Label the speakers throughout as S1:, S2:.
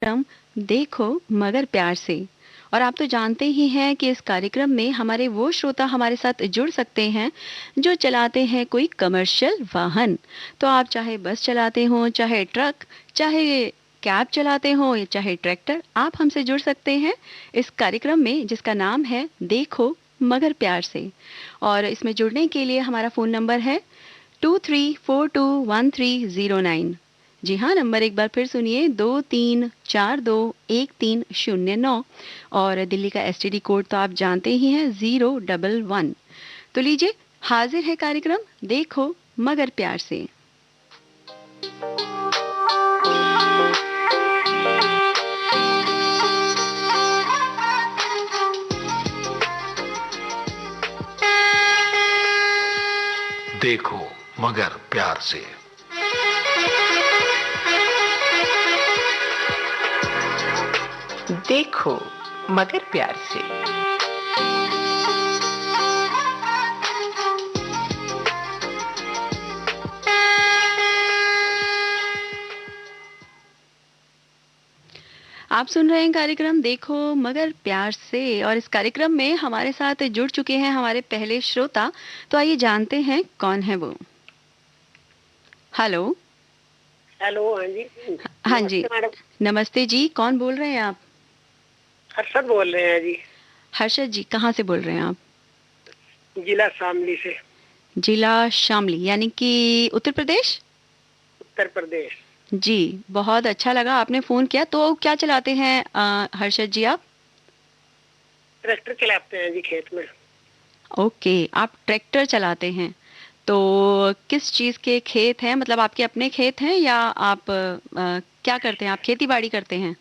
S1: कार्यक्रम देखो मगर प्यार से। और आप तो जानते ही हैं कि इस कार्यक्रम में हमारे वो श्रोता हमारे साथ जुड़ सकते हैं जो चलाते हैं कोई कमर्शियल वाहन। तो आप चाहे बस चलाते हो, चाहे ट्रक, चाहे कैब चलाते हो या चाहे ट्रैक्टर, आप हमसे जुड़ सकते हैं इस कार्यक्रम में जिसका नाम है देखो मगर प्यार से। और इसमें जुड़ने के लिए हमारा फ़ोन नंबर है 23421309। जी हाँ, नंबर एक बार फिर सुनिए, 23421309। और दिल्ली का एसटीडी कोड तो आप जानते ही हैं, 011। तो लीजिए, हाजिर है कार्यक्रम देखो मगर प्यार से।
S2: देखो मगर प्यार से।
S3: देखो मगर प्यार से।
S1: आप सुन रहे हैं कार्यक्रम देखो मगर प्यार से, और इस कार्यक्रम में हमारे साथ जुड़ चुके हैं हमारे पहले श्रोता। तो आइए जानते हैं कौन है वो। हेलो।
S4: हेलो। हाँ जी।
S1: हाँ जी,
S4: नमस्ते मैडम।
S1: नमस्ते जी, कौन बोल रहे हैं आप?
S4: हर्षद बोल रहे हैं जी।
S1: हर्षद जी, कहाँ से बोल रहे हैं आप?
S4: जिला शामली से।
S1: जिला शामली यानी कि उत्तर प्रदेश?
S4: उत्तर प्रदेश।
S1: जी, बहुत अच्छा लगा आपने फ़ोन किया। तो क्या चलाते हैं हर्षद जी आप?
S4: ट्रैक्टर चलाते हैं जी खेत में।
S1: ओके, आप ट्रैक्टर चलाते हैं। तो किस चीज़ के खेत हैं? मतलब आपके अपने खेत हैं या आप क्या करते हैं? आप खेती-बाड़ी करते हैं?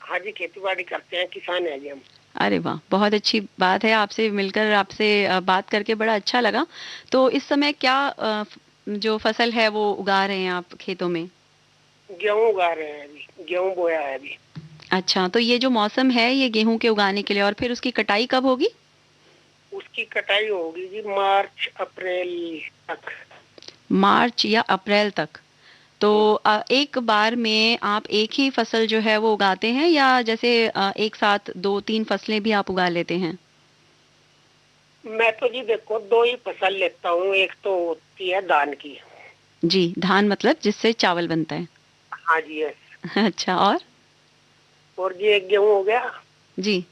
S4: हाँ जी, खेती बाड़ी करते हैं, किसान है जी हम।
S1: अरे वाह! बहुत अच्छी बात है, आपसे मिलकर, आपसे बात करके बड़ा अच्छा लगा। तो इस समय क्या जो फसल है वो उगा रहे हैं आप खेतों में?
S4: गेहूँ उगा रहे हैं जी, गेहूँ बोया है अभी।
S1: अच्छा, तो ये जो मौसम है ये गेहूँ के उगाने के लिए, और फिर उसकी कटाई कब होगी?
S4: उसकी कटाई होगी जी मार्च अप्रैल तक।
S1: मार्च या अप्रैल तक। तो एक बार में आप एक ही फसल जो है वो उगाते हैं या जैसे एक साथ 2-3 फसलें भी आप उगा लेते हैं?
S4: मैं तो जी देखो दो ही फसल लेता हूँ, एक तो होती है धान की।
S1: जी, धान मतलब जिससे चावल बनता है।
S4: हाँ जी यस।
S1: अच्छा, और?
S4: और जी एक गेहूँ हो गया।
S1: जी।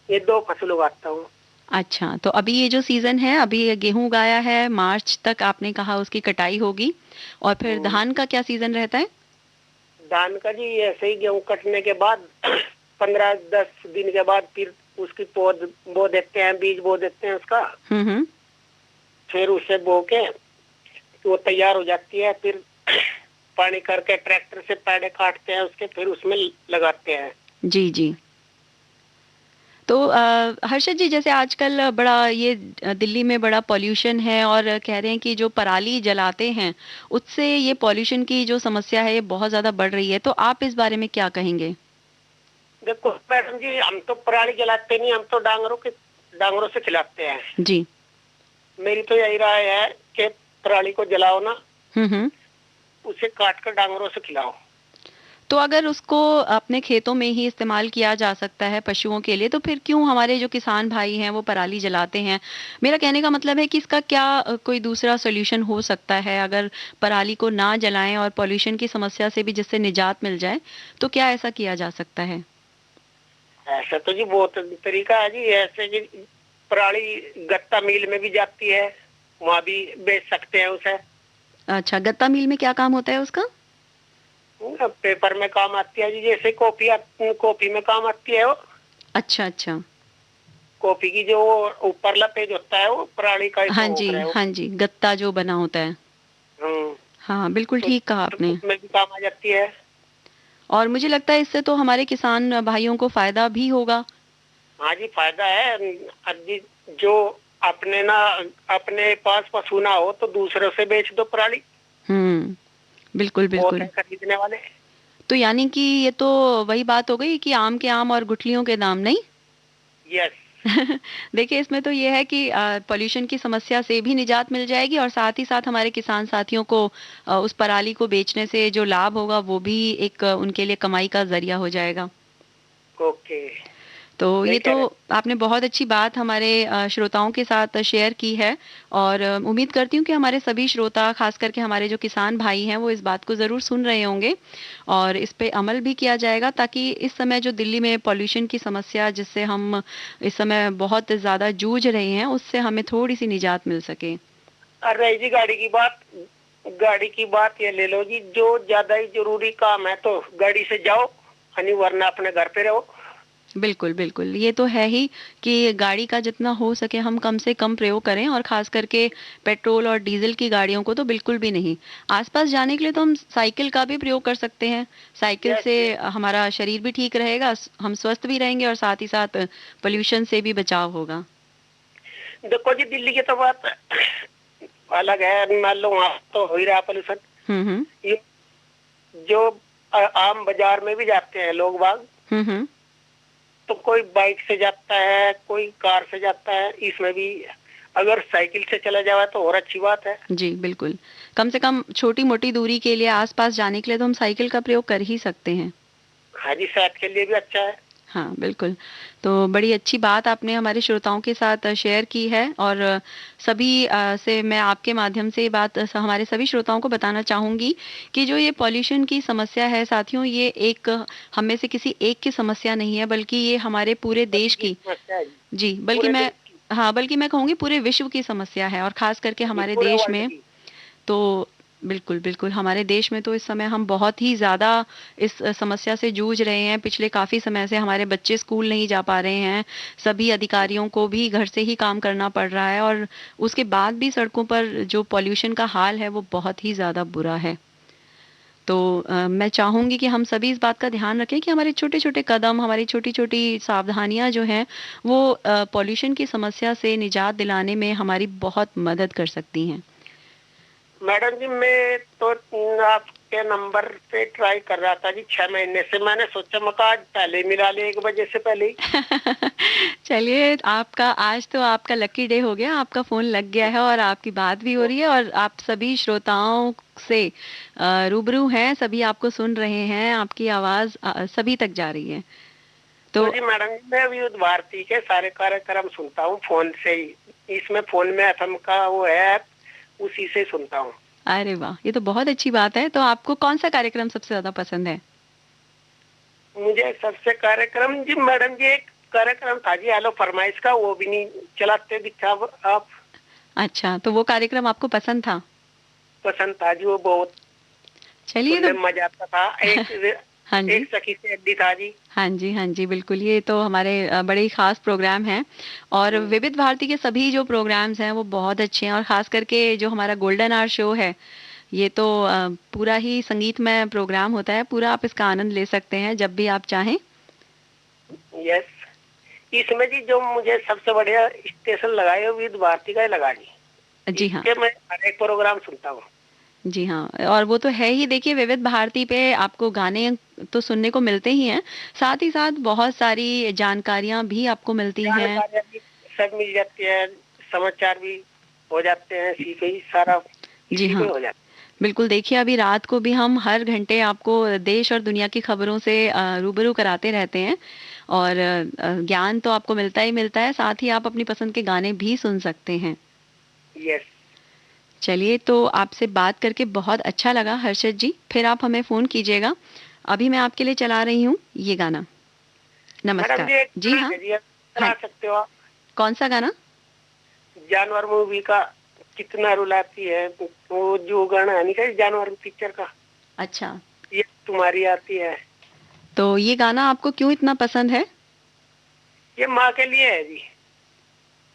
S4: ये दो फसल उगाता हूँ।
S1: अच्छा, तो अभी ये जो सीज़न है, अभी ये गेहूँ उगाया है, मार्च तक आपने कहा उसकी कटाई होगी, और फिर
S4: हम्म,
S1: धान का क्या सीज़न रहता है?
S4: धान का जी ऐसे ही गेहूँ कटने के बाद 15-10 दिन के बाद फिर उसकी पौध बो देते हैं, बीज बो देते हैं उसका।
S1: हुँ।
S4: फिर उसे बो के तो वो तैयार हो जाती है। फिर पानी करके ट्रैक्टर से पेड़ काटते हैं उसके, फिर उसमें लगाते हैं।
S1: जी, जी। तो हर्षद जी, जैसे आजकल बड़ा ये दिल्ली में बड़ा पॉल्यूशन है, और कह रहे हैं कि जो पराली जलाते हैं उससे ये पॉल्यूशन की जो समस्या है ये बहुत ज़्यादा बढ़ रही है। तो आप इस बारे में क्या कहेंगे?
S4: देखो मैडम जी, हम तो पराली जलाते नहीं, हम तो डांगरों से खिलाते हैं।
S1: जी।
S4: मेरी तो यही राय है कि पराली को जलाओ ना,
S1: हुँ।
S4: उसे काट कर डांगरों से खिलाओ।
S1: तो अगर उसको अपने खेतों में ही इस्तेमाल किया जा सकता है पशुओं के लिए, तो फिर क्यों हमारे जो किसान भाई हैं वो पराली जलाते हैं? मेरा कहने का मतलब है कि इसका क्या कोई दूसरा सॉल्यूशन हो सकता है? अगर पराली को ना जलाएं और पॉल्यूशन की समस्या से भी जिससे निजात मिल जाए, तो क्या ऐसा किया जा सकता है?
S4: ऐसा तो जी बहुत तरीका है जी। ऐसे कि पराली गत्ता मिल में भी जाती है, वहाँ भी बेच सकते हैं उसे।
S1: अच्छा, गत्ता मिल में क्या काम होता है उसका?
S4: पेपर में काम आती है जी, जैसे कॉपी में काम आती है वो।
S1: अच्छा, अच्छा।
S4: कॉफी की जो ऊपर पेज होता है वो पराली का ही
S1: हाँ
S4: तो
S1: जी,
S4: होकर है वो।
S1: हाँ जी, गत्ता जो बना होता है।
S4: हम्म।
S1: हाँ, बिल्कुल ठीक कहा
S4: तो
S1: आपने।
S4: उसमें भी काम आ जाती है।
S1: और मुझे लगता है इससे तो हमारे किसान भाइयों को फ़ायदा भी होगा।
S4: हाँ जी फायदा है। अभी जो अपने ना अपने पास पशु ना हो तो दूसरों से बेच दो पराली।
S1: हुँ, बिल्कुल,
S4: बहुत
S1: बिल्कुल।
S4: है खरीदने वाले।
S1: तो यानी कि ये तो वही बात हो गई कि आम के आम और गुठलियों के दाम, नहीं?
S4: यस।
S1: देखिए, इसमें तो ये है कि पॉल्यूशन की समस्या से भी निजात मिल जाएगी और साथ ही साथ हमारे किसान साथियों को उस पराली को बेचने से जो लाभ होगा वो भी एक उनके लिए कमाई का ज़रिया हो जाएगा।
S4: ओके।
S1: तो
S4: नहीं
S1: ये तो
S4: कह रहे।
S1: आपने बहुत अच्छी बात हमारे श्रोताओं के साथ शेयर की है और उम्मीद करती हूँ कि हमारे सभी श्रोता, खास करके हमारे जो किसान भाई हैं, वो इस बात को ज़रूर सुन रहे होंगे और इस पे अमल भी किया जाएगा ताकि इस समय जो दिल्ली में पॉल्यूशन की समस्या जिससे हम इस समय बहुत ज़्यादा जूझ रहे हैं, उससे हमें थोड़ी-सी निजात मिल सके।
S4: और रही जी गाड़ी की बात ये ले लो जी, जो ज्यादा ही जरूरी काम है तो गाड़ी से जाओ, यानी वरना अपने घर पे रहो।
S1: बिल्कुल, बिल्कुल। ये तो है ही कि गाड़ी का जितना हो सके हम कम से कम प्रयोग करें और ख़ास करके पेट्रोल और डीज़ल की गाड़ियों को तो बिल्कुल भी नहीं। आस-पास जाने के लिए तो हम साइकिल का भी प्रयोग कर सकते हैं। साइकिल
S4: यस
S1: से
S4: यस।
S1: हमारा शरीर भी ठीक रहेगा, हम स्वस्थ भी रहेंगे और साथ ही साथ पॉल्यूशन से भी बचाव होगा।
S4: देखो जी, दिल्ली की तो बात अलग है, मान लो वहाँ तो हो ही रहा पोल्यूशन।
S1: हुँ, हुँ।
S4: ये जो आम बाजार में भी जाते हैं लोग बाग,
S1: हुँ, हुँ।
S4: तो कोई बाइक से जाता है, कोई कार से जाता है, इसमें भी अगर साइकिल से चला जाए तो और अच्छी बात है।
S1: जी, बिल्कुल। कम से कम छोटी-मोटी दूरी के लिए आस-पास जाने के लिए तो हम साइकिल का प्रयोग कर ही सकते हैं।
S4: हाँ जी, सेहत के लिए भी अच्छा है।
S1: हाँ, बिल्कुल। तो बड़ी अच्छी बात आपने हमारे श्रोताओं के साथ शेयर की है और सभी से मैं आपके माध्यम से ये बात हमारे सभी श्रोताओं को बताना चाहूँगी कि जो ये पॉल्यूशन की समस्या है साथियों, ये एक हम में से किसी एक की समस्या नहीं है, बल्कि ये हमारे पूरे देश
S4: सभी की
S1: की
S4: समस्या है जी,
S1: जी, बल्कि
S4: पूरे
S1: मैं
S4: देश की,
S1: हाँ, बल्कि मैं कहूँगी पूरे विश्व की समस्या है और ख़ास करके
S4: जी
S1: हमारे
S4: पूरे
S1: देश
S4: वर्ल्ड
S1: में
S4: की।
S1: तो बिल्कुल, बिल्कुल। हमारे देश में तो इस समय हम बहुत ही ज़्यादा इस समस्या से जूझ रहे हैं। पिछले काफ़ी समय से हमारे बच्चे स्कूल नहीं जा पा रहे हैं। सभी अधिकारियों को भी घर से ही काम करना पड़ रहा है और उसके बाद भी सड़कों पर जो पॉल्यूशन का हाल है, वो बहुत ही ज़्यादा बुरा है। तो मैं चाहूँगी कि हम सभी इस बात का ध्यान रखें कि हमारे छोटे-छोटे कदम, हमारी छोटी-छोटी सावधानियाँ जो हैं, वो पॉल्यूशन की समस्या से निजात दिलाने में हमारी बहुत मदद कर सकती हैं।
S4: मैडम जी, मैं तो आपके नंबर पे ट्राई कर रहा था जी 6 महीने से। मैंने सोचा मका आज पहले ही मिला ले, 1 बजे से पहले ही।
S1: चलिए आपका आज तो आपका लकी डे हो गया, आपका फ़ोन लग गया है और आपकी बात भी हो
S4: तो,
S1: रही है और आप सभी श्रोताओं से रूबरू हैं, सभी आपको सुन रहे हैं, आपकी आवाज़ सभी तक जा रही है।
S4: तो
S1: तो
S4: जी मैडम जी, मैं अभी भारती के सारे कार्यक्रम सुनता हूँ फोन से ही। इसमें फोन में एफएम का वो है ऐप, उसी से सुनता हूँ।
S1: अरे वाह! ये तो बहुत अच्छी बात है। तो आपको कौन-सा कार्यक्रम सबसे ज़्यादा पसंद है?
S4: मुझे सबसे कार्यक्रम जी मैडम जी, एक कार्यक्रम था जी हेलो फरमाइश का, वो भी नहीं चलाते दिखा आप।
S1: अच्छा, तो वो कार्यक्रम आपको पसंद था?
S4: पसंद था जी, वो बहुत
S1: चलिए
S4: सुनने
S1: तो
S4: में मजा आता था।
S1: हाँ जी।
S4: एक सखी से अड्डी था जी।
S1: हाँ जी, हाँ जी, बिल्कुल, ये तो हमारे बड़े ही ख़ास प्रोग्राम हैं और विविध भारती के सभी जो प्रोग्राम्स हैं, वो बहुत अच्छे हैं और ख़ास करके जो हमारा गोल्डन आवर शो है, ये तो पूरा ही संगीतमय प्रोग्राम होता है, पूरा आप इसका आनंद ले सकते हैं जब भी आप चाहें।
S4: यस। इसमें जी जो मुझे सबसे बढ़िया स्टेशन लगा है, वो विविध भारती का ही लगा जी।
S1: जी हाँ।
S4: इसके मैं हर एक प्रोग्राम सुनता हूँ।
S1: जी हाँ, और वो तो है ही देखिए विविध भारती पे आपको गाने तो सुनने को मिलते ही हैं, साथ ही साथ बहुत सारी जानकारियाँ भी आपको मिलती हैं।
S4: जानकारियाँ भी सब मिल जाती है, समाचार भी हो जाते हैं, सीखे ही सारा
S1: जी
S4: इसी में
S1: हाँ।
S4: हो जाता
S1: बिल्कुल, देखिए अभी रात को भी हम हर घंटे आपको देश और दुनिया की खबरों से रूबरू कराते रहते हैं और ज्ञान तो आपको मिलता ही मिलता है, साथ ही आप अपनी पसंद के गाने भी सुन सकते हैं।
S4: है। यस।
S1: चलिए, तो आपसे बात करके बहुत अच्छा लगा हर्षद जी, फिर आप हमें फ़ोन कीजिएगा। अभी मैं आपके लिए चला रही हूँ ये गाना।
S4: मैडम
S1: नमस्कार।
S4: जी, एक
S1: जी
S4: गाना
S1: हाँ,
S4: है जी, आप
S1: हाँ,
S4: चला सकते हो आप?
S1: कौन-सा गाना?
S4: जानवर मूवी का कितना रुलाती है, वो जो गाना है नहीं क्या, जानवर पिक्चर का,
S1: अच्छा,
S4: ये तुम्हारी आती है।
S1: तो ये गाना आपको क्यों इतना पसंद है?
S4: ये माँ के लिए है जी।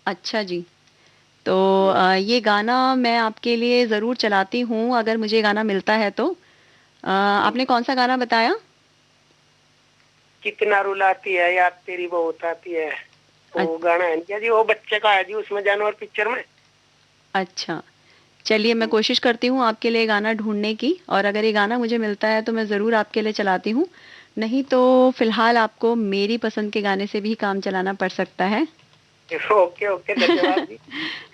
S1: अच्छा जी। तो ये गाना मैं आपके लिए ज़रूर चलाती हूँ अगर मुझे गाना मिलता है तो। आपने कौन-सा गाना बताया?
S4: कितना रुलाती है याद तेरी बहुत आती है,
S1: अ
S4: वो गाना है क्या जी, वो बच्चे का है जी उसमें, जानवर पिक्चर में।
S1: अच्छा। चलिए मैं कोशिश करती हूँ आपके लिए गाना ढूँढने की और अगर ये गाना मुझे मिलता है तो मैं ज़रूर आपके लिए चलाती हूँ। नहीं तो फ़िलहाल आपको मेरी पसंद के गाने से भी काम चलाना पड़ सकता है।
S4: ओके ओके, धन्यवाद जी।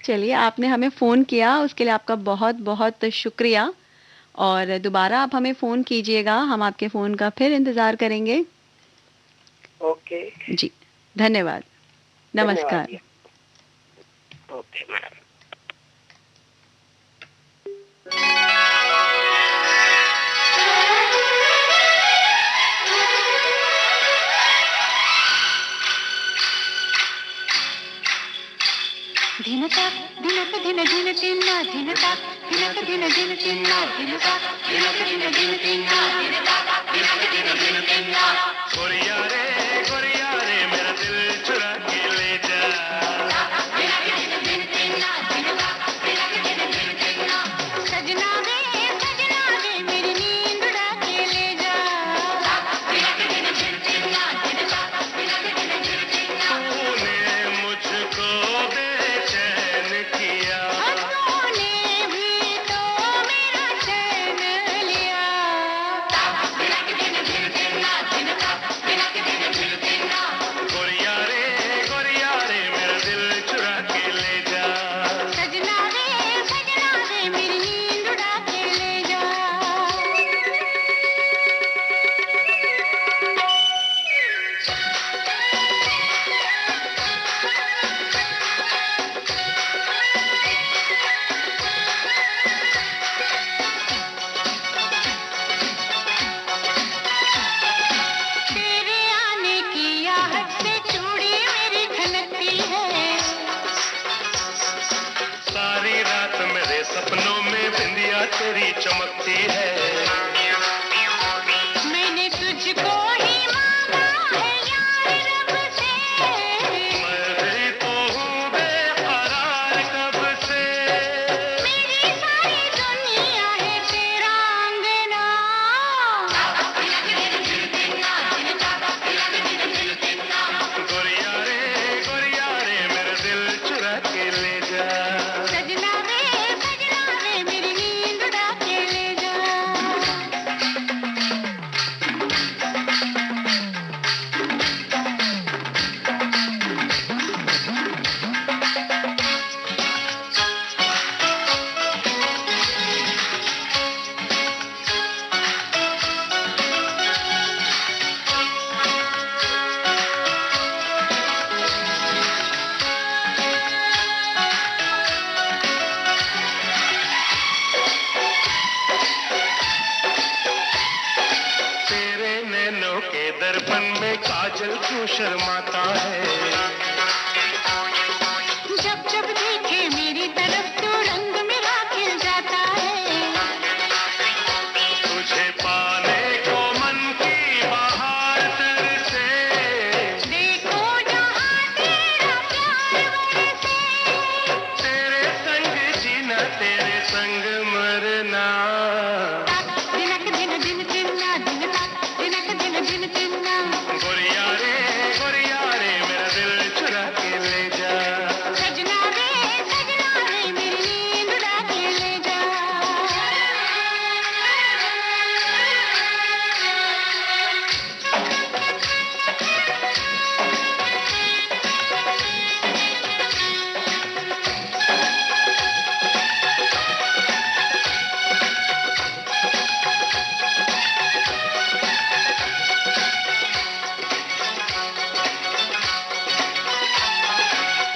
S1: चलिए, आपने हमें फ़ोन किया, उसके लिए आपका बहुत-बहुत शुक्रिया और दोबारा आप हमें फ़ोन कीजिएगा, हम आपके फ़ोन का फिर इंतज़ार करेंगे।
S4: ओके।
S1: जी, धन्यवाद।
S4: धन्यवाद
S1: नमस्कार।
S4: जी। Okay madam.
S1: धिनता धिनक धिन धिन धिन्ना धिनता धिनक धिन धिन धिन्ना धिनता धिनक धिन धिन धिन्ना धिनता धिनक धिन धिन धिन्ना।
S5: गोरिया रे मेरा दिल चुरा के ले जा।
S1: सजना वे मेरी नींद उड़ा के ले जा।
S5: तूने मुझको बेचैन किया।
S1: तूने भी तो मेरा चैन लिया।
S5: गोरिया रे मेरा दिल चुरा के ले जा।
S1: सजना वे मेरी नींद उड़ा के ले जा। तेरे आने की आहट से चूड़ी मेरी खनकती है।
S5: सारी रात मेरे सपनों में बिंदिया तेरी चमकती है।
S1: मैंने तुझको ही मांगा है यार रब से।
S5: मैं भी तो हूँ बेकरार कब से।
S1: मेरी सारी दुनिया है तेरा अंगना।
S5: गोरिया रे मेरा दिल चुरा के ले जा।
S1: सजना वे मेरी नींद उड़ा के ले जा।
S5: तेरे नैनों के दर्पण में काजल क्यों शर्माता है।
S1: जब जब देखे मेरी तरफ तो रंग मेरा खिल जाता है।
S5: तुझे पाने को मन की बहार तरसे।
S1: देखो जहाँ तेरा प्यार बरसे।
S5: तेरे संग जीना तेरे संग मरना।
S1: दिनक दिन दिन चिन्ना दिनता दिनक दिन दिन चिन्ना।
S5: गोरिया रे मेरा दिल चुरा के ले जा।
S1: सजना वे मेरी नींद उड़ा के ले जा।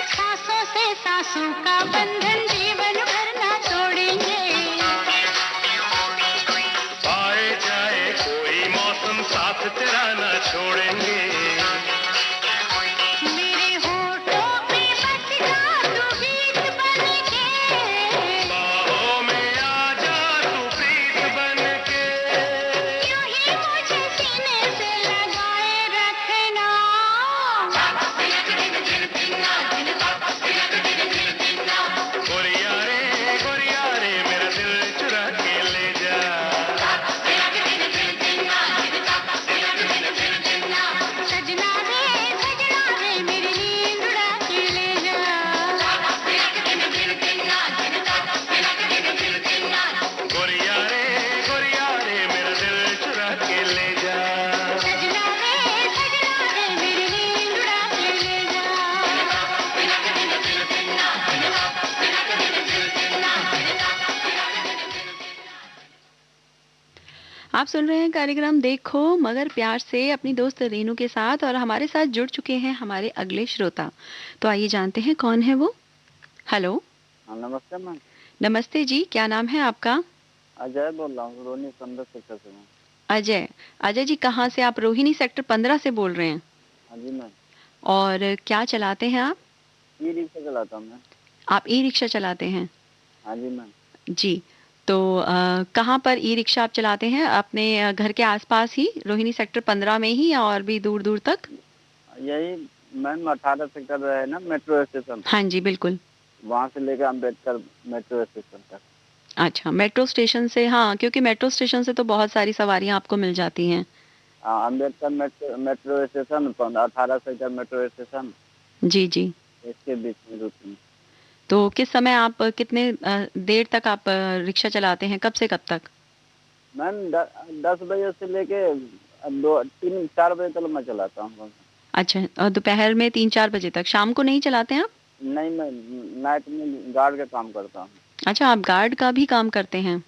S1: सांसों से सांसों का बंधन जीवन भर ना तोड़ेंगे।
S5: आए जाए कोई मौसम साथ तेरा ना छोड़ेंगे।
S1: मेरे होठों पे बस जा तू गीत बनके।
S5: बाहों में आ जा तू प्रीत बन के।
S1: यूं ही मुझे सीने से लगाए रखना।
S5: गोरिया रे मेरा दिल चुरा के ले जा।
S1: आप सुन रहे हैं कार्यक्रम देखो मगर प्यार से अपनी दोस्त रेनू के साथ, और हमारे साथ जुड़ चुके हैं हमारे अगले श्रोता। तो आइए जानते हैं कौन है वो। हेलो।
S6: हाँ नमस्ते मैम।
S1: नमस्ते जी, क्या नाम है आपका?
S6: अजय बोल रहा हूँ, रोनी 15 सेक्टर से मैम।
S1: अजय। अजय जी, कहाँ से? आप रोहिणी सेक्टर 15 से बोल रहे हैं?
S6: हाँ जी मैम।
S1: और क्या चलाते हैं आप?
S6: ई रिक्शा चलाता हूँ मैं।
S1: आप ई रिक्शा चलाते हैं?
S6: हाँ जी मैम।
S1: जी। तो कहाँ पर ई रिक्शा आप चलाते हैं? अपने घर के आसपास ही, रोहिणी सेक्टर 15 में ही, या और भी दूर दूर तक?
S6: यही मैम 18 सेक्टर है ना मेट्रो स्टेशन,
S1: हाँ जी, बिल्कुल।
S6: वहाँ से लेकर अम्बेडकर मेट्रो स्टेशन तक।
S1: अच्छा, मेट्रो स्टेशन से। हाँ, क्योंकि मेट्रो स्टेशन से तो बहुत सारी सवारियां आपको मिल जाती हैं।
S6: हाँ Ambedkar metro station 18 sector metro station,
S1: जी जी।
S6: इसके बीच में रुकती हूँ।
S1: तो किस समय आप, कितने देर तक आप रिक्शा चलाते हैं? कब से कब तक?
S6: मैम 10 बजे से लेके 2 3 4 बजे तक मैं चलाता हूँ।
S1: अच्छा, और दोपहर में 3-4 बजे तक? शाम को नहीं चलाते हैं आप?
S6: नहीं, मैं नाइट में गार्ड का काम करता हूँ।
S1: अच्छा, आप गार्ड का भी काम करते हैं?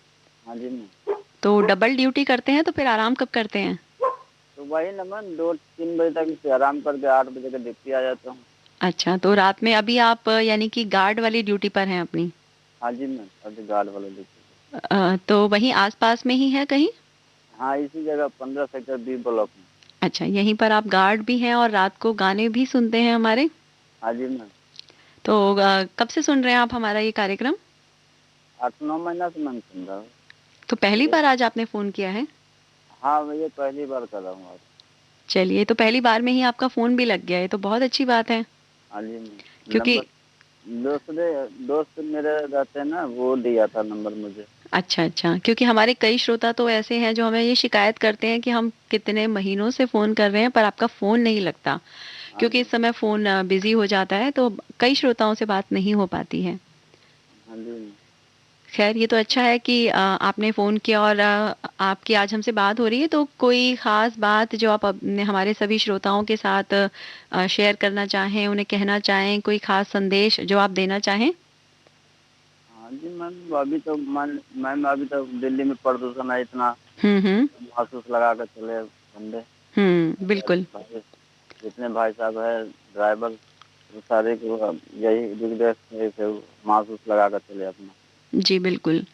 S6: हाँ जी मैम।
S1: तो डबल ड्यूटी करते हैं, तो फिर आराम कब करते हैं?
S6: तो वही ना मैम 2 3 बजे तक से आराम करके 8 बजे का ड्यूटी आ जाता हूँ।
S1: अच्छा, तो रात में अभी आप यानी कि गार्ड वाली ड्यूटी पर हैं अपनी?
S6: हाँ जी मैम, अभी गार्ड वाला ड्यूटी।
S1: तो वहीं आसपास में ही है कहीं?
S6: हाँ इसी जगह 15 सेक्टर बी ब्लॉक में।
S1: अच्छा, यहीं पर आप गार्ड भी हैं और रात को गाने भी सुनते हैं हमारे?
S6: हाँ जी मैम।
S1: तो कब से सुन रहे हैं आप हमारा ये कार्यक्रम?
S6: 8 9 महीना से मैम सुन रहा हूँ।
S1: तो पहली बार आज आपने फ़ोन किया है?
S6: हाँ मैं ये पहली बार कर रहा हूँ आज।
S1: चलिए, तो पहली बार में ही आपका फ़ोन भी लग गया है, तो बहुत अच्छी बात है।
S6: हाँ जी मैम।
S1: क्योंकि
S6: नंबर दूसरे दोस्त मेरे रहते हैं ना, वो दिया था नंबर मुझे।
S1: अच्छा, अच्छा, क्योंकि हमारे कई श्रोता तो ऐसे हैं जो हमें ये शिकायत करते हैं कि हम कितने महीनों से फ़ोन कर रहे हैं पर आपका फ़ोन नहीं लगता।
S6: हाँ
S1: क्योंकि
S6: जी।
S1: इस समय फ़ोन बिज़ी हो जाता है, तो कई श्रोताओं से बात नहीं हो पाती है।
S6: हाँ जी।
S1: खैर, ये तो अच्छा है कि आपने फ़ोन किया और आपकी आज हमसे बात हो रही है, तो कोई ख़ास बात जो आप अपने हमारे सभी श्रोताओं के साथ शेयर करना चाहें, उन्हें कहना चाहें, कोई ख़ास संदेश जो आप देना चाहें?
S6: हाँ जी मैम, अभी तो मैम अभी तो दिल्ली में प्रदूषण है इतना,
S1: हुँ, हुँ।
S6: महसूस लगा कर चले बंदे।
S1: हुँ, बिल्कुल।
S6: भाई जितने भाई साहब है ड्राइवर, वो सारे को यही रिक्वेस्ट है कि महसूस लगा कर चले अपना।
S1: जी, बिल्कुल।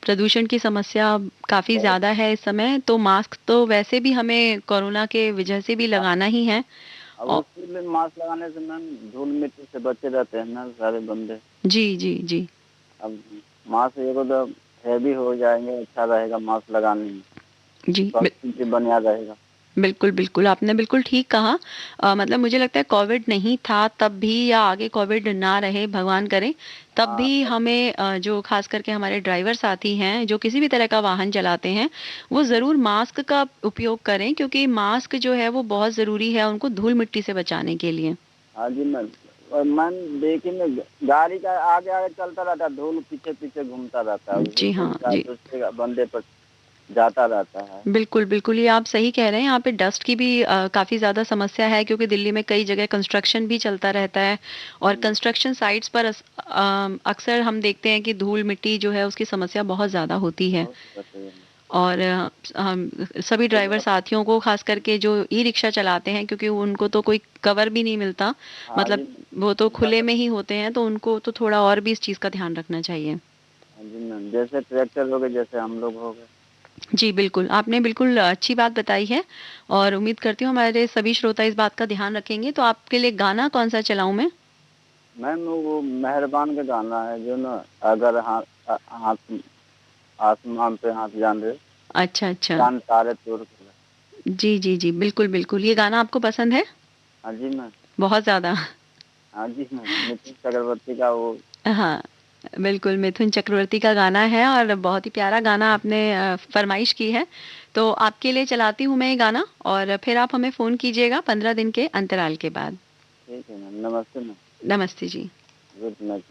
S1: प्रदूषण की समस्या काफ़ी
S6: बहुत।
S1: ज़्यादा है इस समय, तो मास्क तो वैसे भी हमें कोरोना के वजह से भी लगाना ही है।
S6: अब
S1: औ
S6: उसके लिए मास्क लगाने से मैम धूल मिट्टी से बचे रहते हैं ना सारे बंदे।
S1: जी, जी, जी।
S6: अब मास्क एक तो हैवी हो जाएंगे, अच्छा रहेगा मास्क लगाने में,
S1: जी,
S6: स्वास्थ्य भी बनिया रहेगा।
S1: बिल्कुल, बिल्कुल, आपने बिल्कुल ठीक कहा। मतलब मुझे लगता है कोविड नहीं था तब भी, या आगे कोविड ना रहे भगवान करे, तब
S6: हाँ
S1: भी हमें जो ख़ास करके हमारे ड्राइवर साथी हैं, जो किसी भी तरह का वाहन चलाते हैं, वो ज़रूर मास्क का उपयोग करें, क्योंकि मास्क जो है वो बहुत ज़रूरी है उनको धूल-मिट्टी से बचाने के लिए।
S6: हाँ जी मैम। और मैम देखिए ना, गाड़ी का आगे आगे चलता रहता है, धूल पीछे पीछे घूमता रहता है,
S1: जी
S6: उससे
S1: हाँ,
S6: क्या
S1: जी।
S6: दूसरे बंदे पर जाता रहता है।
S1: बिल्कुल, बिल्कुल, ये आप सही कह रहे हैं। यहाँ पे डस्ट की भी काफ़ी ज़्यादा समस्या है, क्योंकि दिल्ली में कई जगह कंस्ट्रक्शन भी चलता रहता है, और कंस्ट्रक्शन साइट्स पर अक्सर हम देखते हैं कि धूल-मिट्टी जो है उसकी समस्या बहुत ज़्यादा होती है।
S6: बहुत रहते हैं।
S1: और हम सभी ड्राइवर साथियों को, ख़ास करके जो ई-रिक्शा चलाते हैं, क्योंकि उनको तो कोई कवर भी नहीं मिलता,
S6: हाँ
S1: मतलब
S6: जी।
S1: वो तो खुले
S6: ज़्यादा।
S1: में ही होते हैं, तो उनको तो थोड़ा और भी इस चीज़ का ध्यान रखना चाहिए।
S6: हाँ जी मैम, जैसे ट्रैक्टर हो गए, जैसे हम लोग हो गए।
S1: जी, बिल्कुल, आपने बिल्कुल अच्छी बात बताई है, और उम्मीद करती हूँ हमारे सभी श्रोता इस बात का ध्यान रखेंगे। तो आपके लिए गाना कौन-सा चलाऊँ मैं?
S6: मैम वो मेहरबान का गाना है जो ना, अगर हाथ आसमान पे हाथ जान दे,
S1: अच्छा, अच्छा।
S6: चांद तारे तोड़ के।
S1: जी, जी, जी, बिल्कुल, बिल्कुल। ये गाना आपको पसंद है?
S6: हाँ जी मैम।
S1: बहुत ज़्यादा?
S6: हाँ जी मैम, नितिन चक्रवर्ती का वो।
S1: हाँ, बिल्कुल, मिथुन चक्रवर्ती का गाना है, और बहुत ही प्यारा गाना आपने फ़रमाइश की है। तो आपके लिए चलाती हूँ मैं ये गाना, और फिर आप हमें फ़ोन कीजिएगा 15 दिन के अंतराल के बाद।
S6: ठीक है मैम, नमस्ते मैम।
S1: नमस्ते जी।
S6: Good night.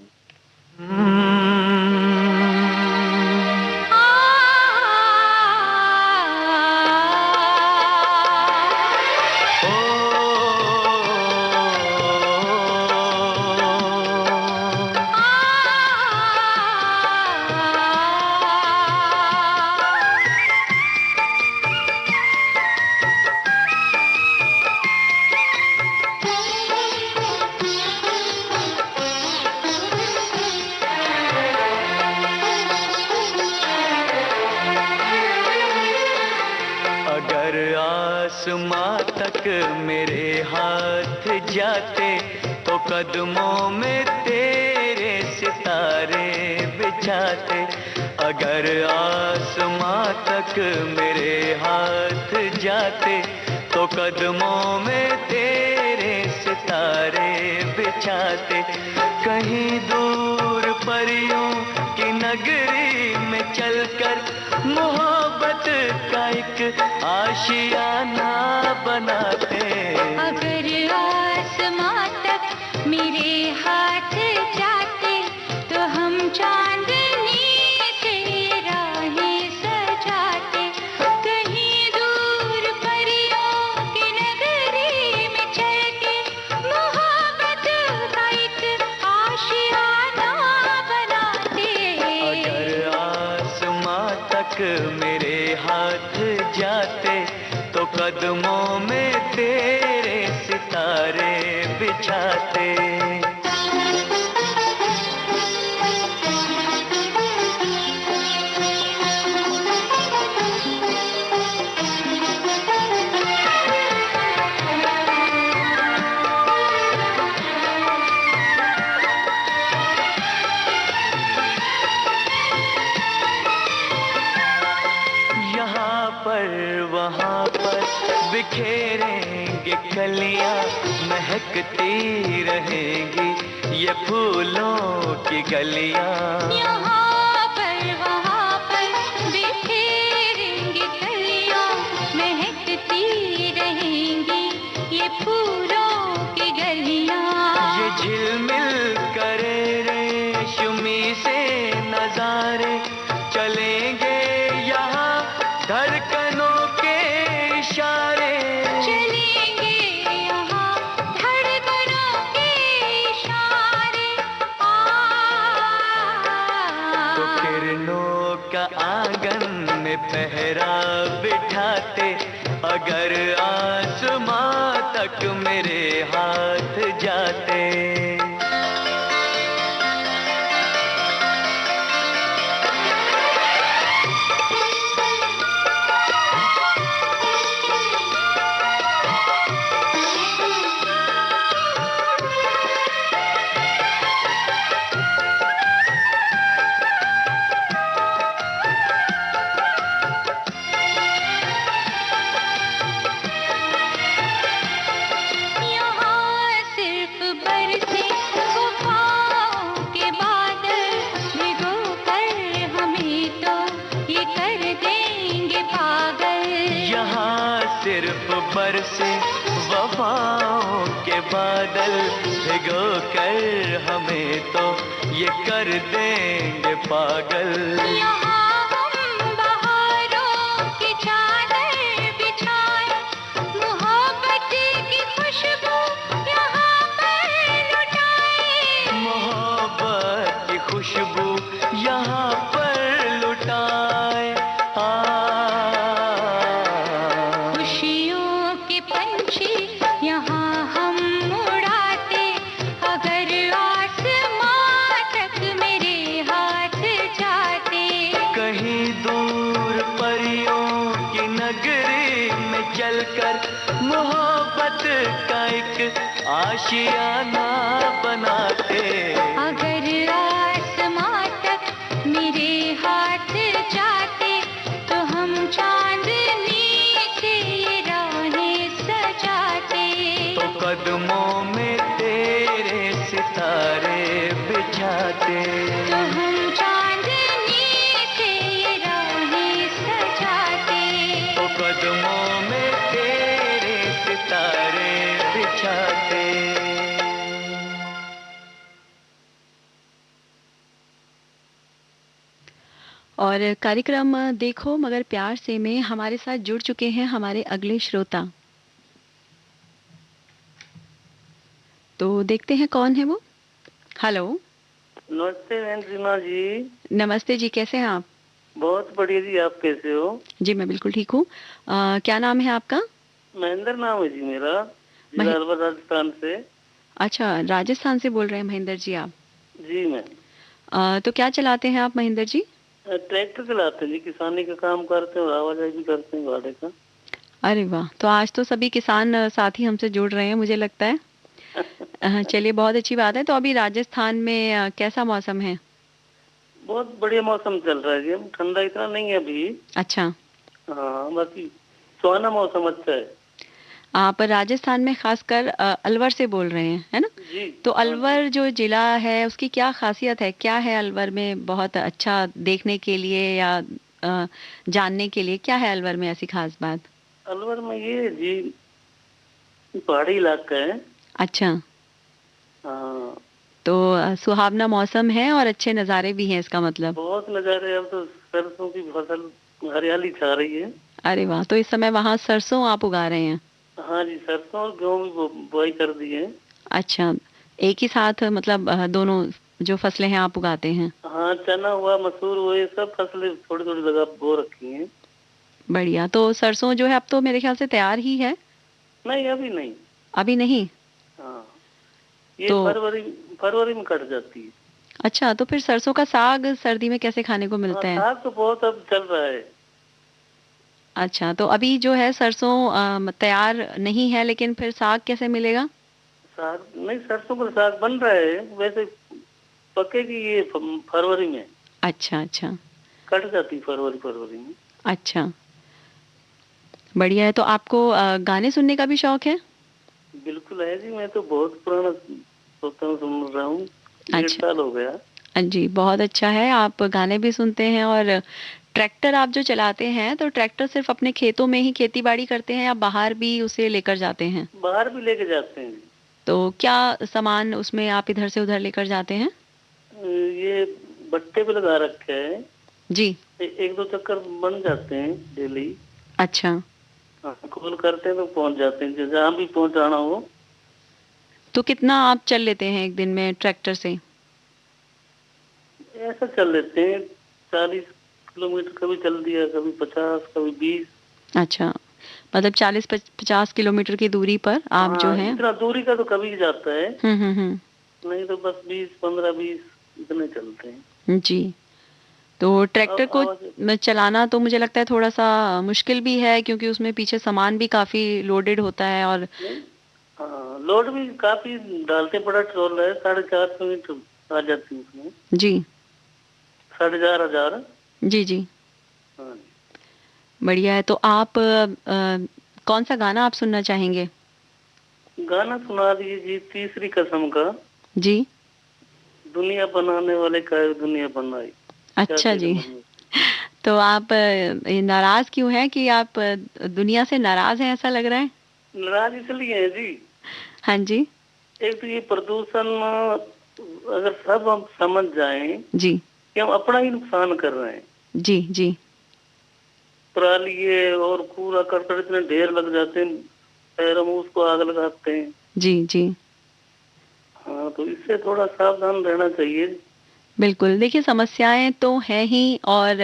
S7: आसमां तक मेरे हाथ जाते तो कदमों में तेरे सितारे बिछाते। अगर आसमां तक मेरे हाथ जाते तो कदमों में तेरे सितारे बिछाते। कहीं दूर परियों की नगरी में चलकर मोहब्बत का एक आशियाना बनाते।
S8: अगर आसमां तक मेरे हाथ जाते तो हम चांदनी से राहें सजाते। कहीं दूर परियों की नगरी में चल के मोहब्बत का एक आशियाना बनाते।
S7: अगर आसमां तक मेरे हाथ जाते तो कदमों में तेरे सितारे बिछाते। यहाँ पर वहाँ पर बिखेरेंगे कलियाँ, महकती रहेंगी ये फूलों की गलियाँ।
S8: यहाँ पर वहाँ पर बिखेरेंगे कलियाँ, महकती रहेंगी ये फूलों की गलियाँ।
S7: ये झिलमिल करे रेशमी से नजारे, चलेंगे यहाँ धड़कनों के इशारे।
S8: चलेंगे यहाँ धड़कनों के इशारे।
S7: तो किरणों का आंगन में पहरा बिठाते। अगर आसमां तक मेरे हाथ जाते।
S8: यहाँ सिर्फ बरसे वफाओं के बादल, भिगो कर हमें तो ये कर देंगे पागल।
S7: यहाँ सिर्फ बरसे वफाओं के बादल, भिगो कर हमें तो ये कर देंगे पागल।
S8: यहाँ हम बहारों की चादर बिछाए, मोहब्बत की खुशबू यहाँ पर लुटाए।
S7: मोहब्बत की खुशबू यहाँ पर लुटाए।
S8: खुशियों के पंछी यहाँ हम उड़ाते। अगर आसमां तक मेरे हाथ जाते।
S7: कहीं दूर परियों की नगरी में चलकर मोहब्बत का एक आशियाना बनाते।
S8: अगर आसमां तक मेरे हाथ जाते तो हम चांदनी से ये राहें सजाते।
S7: तो कदमों में तेरे सितारे बिछाते।
S8: तो हम चांदनी से ये राहें सजाते।
S7: तो कदमों में तेरे सितारे बिछाते।
S1: और कार्यक्रम देखो मगर प्यार से में हमारे साथ जुड़ चुके हैं हमारे अगले श्रोता। तो देखते हैं कौन है वो। हेलो।
S9: नमस्ते बहन सीमा जी।
S1: नमस्ते जी, कैसे हैं आप?
S9: बहुत बढ़िया जी, आप कैसे हो?
S1: जी मैं बिल्कुल ठीक हूँ। क्या नाम है आपका?
S9: महेंद्र नाम है जी मेरा, जिला अलवर, राजस्थान से।
S1: अच्छा, राजस्थान से बोल रहे हैं महेंद्र जी आप?
S9: जी मैम।
S1: तो क्या चलाते हैं आप महेंद्र जी?
S9: ट्रैक्टर चलाते हैं जी, किसानी का काम करते हैं और आवाजाही भी करते हैं गाड़ी का।
S1: अरे वाह! तो आज तो सभी किसान साथी हमसे जुड़ रहे हैं मुझे लगता है। चलिए बहुत अच्छी बात है। तो अभी राजस्थान में कैसा मौसम है?
S9: बहुत बढ़िया मौसम चल रहा है जी, ठंडा इतना नहीं है अभी।
S1: अच्छा,
S9: हाँ, बाकी सुहाना मौसम अच्छा है।
S1: आप राजस्थान में खासकर अलवर से बोल रहे हैं, है ना?
S9: जी
S1: तो
S9: हाँ जी।
S1: अलवर जो जिला है उसकी क्या खासियत है? क्या है अलवर में बहुत अच्छा देखने के लिए या जानने के लिए? क्या है अलवर में ऐसी खास बात?
S9: अलवर में ये जी पहाड़ी इलाका है।
S1: अच्छा,
S9: हाँ,
S1: तो सुहावना मौसम है और अच्छे नज़ारे भी हैं इसका मतलब।
S9: बहुत नज़ारे हैं। अब तो सरसों की फसल हरियाली छा रही है।
S1: अरे वाह! तो इस समय वहाँ सरसों आप उगा रहे हैं?
S9: हाँ जी, सरसों और गेहूं भी बुआई कर दी है।
S1: अच्छा, एक ही साथ मतलब दोनों जो फसलें हैं आप उगाते हैं?
S9: हाँ, चना हुआ, मसूर हुए, ये सब फसलें थोड़ी थोड़ी जगह बो रखी हैं।
S1: बढ़िया। तो सरसों जो है अब तो मेरे ख्याल से तैयार ही है?
S9: नहीं, अभी नहीं।
S1: अभी नहीं?
S9: हाँ, ये
S1: तो
S9: फरवरी फरवरी में कट जाती है।
S1: अच्छा, तो फिर सरसों का साग सर्दी में कैसे खाने को
S9: हाँ,
S1: मिलता है?
S9: साग तो बहुत अब चल रहा है।
S1: अच्छा, तो अभी जो है सरसों तैयार नहीं है लेकिन फिर साग कैसे मिलेगा?
S9: साग नहीं, सरसों का साग बन रहा है वैसे। पकेगी ये फरवरी में।
S1: अच्छा, अच्छा,
S9: कट जाती फरवरी फरवरी में।
S1: अच्छा। बढ़िया है। तो आपको गाने सुनने का भी शौक है?
S9: बिल्कुल है जी, मैं तो बहुत पुराना श्रोता हूँ, सुन रहा हूँ। 1.5
S1: अच्छा,
S9: साल हो गया।
S1: जी, बहुत अच्छा है। आप गाने भी सुनते हैं और ट्रैक्टर आप जो चलाते हैं, तो ट्रैक्टर सिर्फ़ अपने खेतों में ही खेती-बाड़ी करते हैं या बाहर भी उसे लेकर जाते हैं?
S9: बाहर भी लेके जाते हैं।
S1: तो क्या सामान उसमें आप इधर से उधर लेकर जाते हैं?
S9: ये बट्टे पे लगा रखे हैं।
S1: जी,
S9: एक दो चक्कर बन जाते हैं डेली।
S1: अच्छा।
S9: हाँ, कॉल करते हैं तो पहुंच जाते हैं जहाँ भी पहुंचाना हो।
S1: तो कितना आप चल लेते हैं एक दिन में ट्रैक्टर से?
S9: ऐसा चल लेते हैं, 40 किलोमीटर कभी चल दिया, कभी 50, कभी 20।
S1: अच्छा, मतलब 40-50 किलोमीटर की दूरी पर आप जो
S9: हाँ,
S1: हैं।
S9: इतना दूरी का तो कभी जाता है।
S1: हुँ।
S9: नहीं तो बस 20, 15, 20 इतने चलते हैं।
S1: जी, तो ट्रैक्टर को
S9: आवाज।
S1: चलाना तो मुझे लगता है थोड़ा-सा मुश्किल भी है क्योंकि उसमें पीछे सामान भी काफ़ी लोडेड होता है और
S9: नहीं, हाँ, लोड भी काफी डालते, बड़ा ट्रोल है, 450 मीटर आ जाती है उसमें।
S1: जी,
S9: 4,500।
S1: जी।
S9: हाँ
S1: बढ़िया है। तो आप कौन-सा गाना आप सुनना चाहेंगे?
S9: जी, गाना सुना दीजिए जी, तीसरी कसम का।
S1: जी,
S9: दुनिया बनाने वाले का दुनिया बनाई। क्या
S1: अच्छा
S9: तेरे
S1: जी।
S9: मन में।
S1: तो आप नाराज़ क्यों हैं कि आप दुनिया से नाराज़ हैं ऐसा लग रहा है?
S9: नाराज इसलिए है जी,
S1: हाँ जी,
S9: एक तो ये प्रदूषण, अगर सब हम समझ जाएं
S1: जी,
S9: कि हम अपना ही नुकसान कर रहे हैं।
S1: जी।
S9: पराली ये और कूड़ा करकट इतने ढेर लग जाते हैं, शहरों में उसको आग लगाते हैं।
S1: जी।
S9: हाँ, तो इससे थोड़ा सावधान रहना चाहिए।
S1: बिल्कुल, देखिए समस्याएँ तो हैं ही और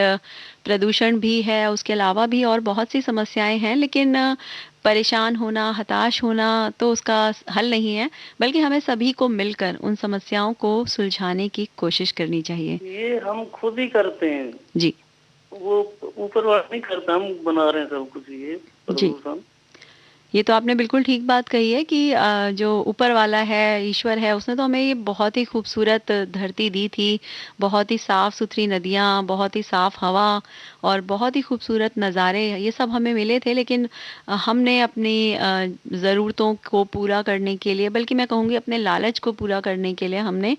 S1: प्रदूषण भी है, उसके अलावा भी और बहुत सी समस्याएँ हैं लेकिन परेशान होना, हताश होना तो उसका हल नहीं है, बल्कि हमें सभी को मिलकर उन समस्याओं को सुलझाने की कोशिश करनी चाहिए।
S9: ये हम खुद ही करते हैं,
S1: जी,
S9: वो ऊपर वाला नहीं करता, हम बना रहे हैं सब कुछ ये
S1: जी।
S9: प्रदूषण।
S1: ये तो आपने बिल्कुल ठीक बात कही है कि जो ऊपर वाला है, ईश्वर है, उसने तो हमें ये बहुत ही खूबसूरत धरती दी थी, बहुत ही साफ-सुथरी नदियाँ, बहुत ही साफ हवा और बहुत ही खूबसूरत नज़ारे, ये सब हमें मिले थे लेकिन हमने अपनी ज़रूरतों को पूरा करने के लिए, बल्कि मैं कहूँगी अपने लालच को पूरा करने के लिए हमने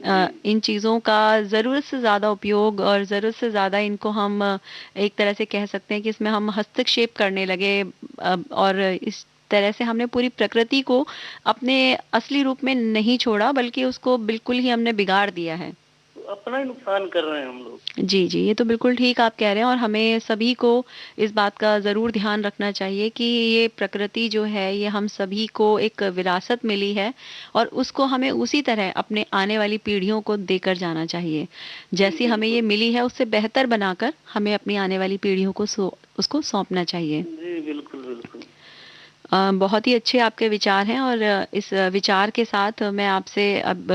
S9: जी
S1: इन चीज़ों का ज़रूरत से ज़्यादा उपयोग और ज़रूरत से ज़्यादा इनको हम एक तरह से कह सकते हैं कि इसमें हम हस्तक्षेप करने लगे और इस तरह से हमने पूरी प्रकृति को अपने असली रूप में नहीं छोड़ा बल्कि उसको बिल्कुल ही हमने बिगाड़ दिया है।
S9: तो अपना ही नुकसान कर रहे हैं हम लोग।
S1: जी, ये तो बिल्कुल ठीक आप कह रहे हैं और हमें सभी को इस बात का ज़रूर ध्यान रखना चाहिए कि ये प्रकृति जो है ये हम सभी को एक विरासत मिली है और उसको हमें उसी तरह अपने आने वाली पीढ़ियों को देकर जाना चाहिए।
S9: जी
S1: जैसी हमें ये
S9: बिल्कुल।
S1: मिली है उससे बेहतर बनाकर हमें अपनी आने वाली पीढ़ियों को उसको सौंपना चाहिए।
S9: जी बिल्कुल बिल्कुल।
S1: बहुत ही अच्छे आपके विचार हैं और इस विचार के साथ मैं आपसे अब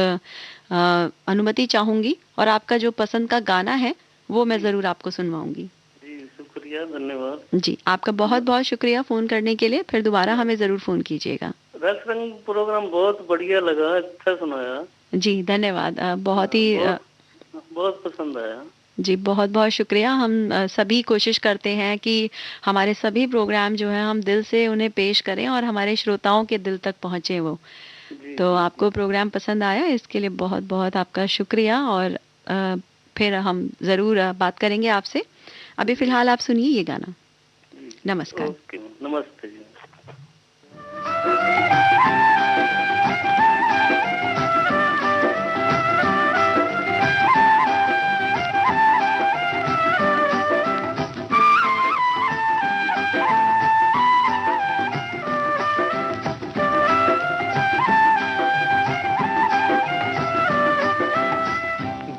S1: अनुमति चाहूँगी और आपका जो पसंद का गाना है, वो मैं
S9: जी
S1: ज़रूर आपको सुनवाऊँगी।
S9: जी, शुक्रिया। शुक्रिया, धन्यवाद।
S1: जी, आपका बहुत-बहुत शुक्रिया फ़ोन करने के लिए। फिर दोबारा हमें ज़रूर फ़ोन कीजिएगा।
S9: रस रंग प्रोग्राम बहुत बढ़िया लगा, अच्छा सुनाया।
S1: जी, धन्यवाद। बहुत ही
S9: बहुत बहुत पसंद आया।
S1: जी, बहुत-बहुत शुक्रिया। हम सभी कोशिश करते हैं कि हमारे सभी प्रोग्राम जो हैं हम दिल से उन्हें पेश करें और हमारे श्रोताओं के दिल तक पहुँचे वो।
S9: जी
S1: तो
S9: जी
S1: आपको प्रोग्राम पसंद आया, इसके लिए बहुत-बहुत आपका शुक्रिया और फिर हम ज़रूर बात करेंगे आपसे। अभी फ़िलहाल आप सुनिए ये गाना।
S9: जी।
S1: नमस्कार।
S9: ओके, नमस्ते जी।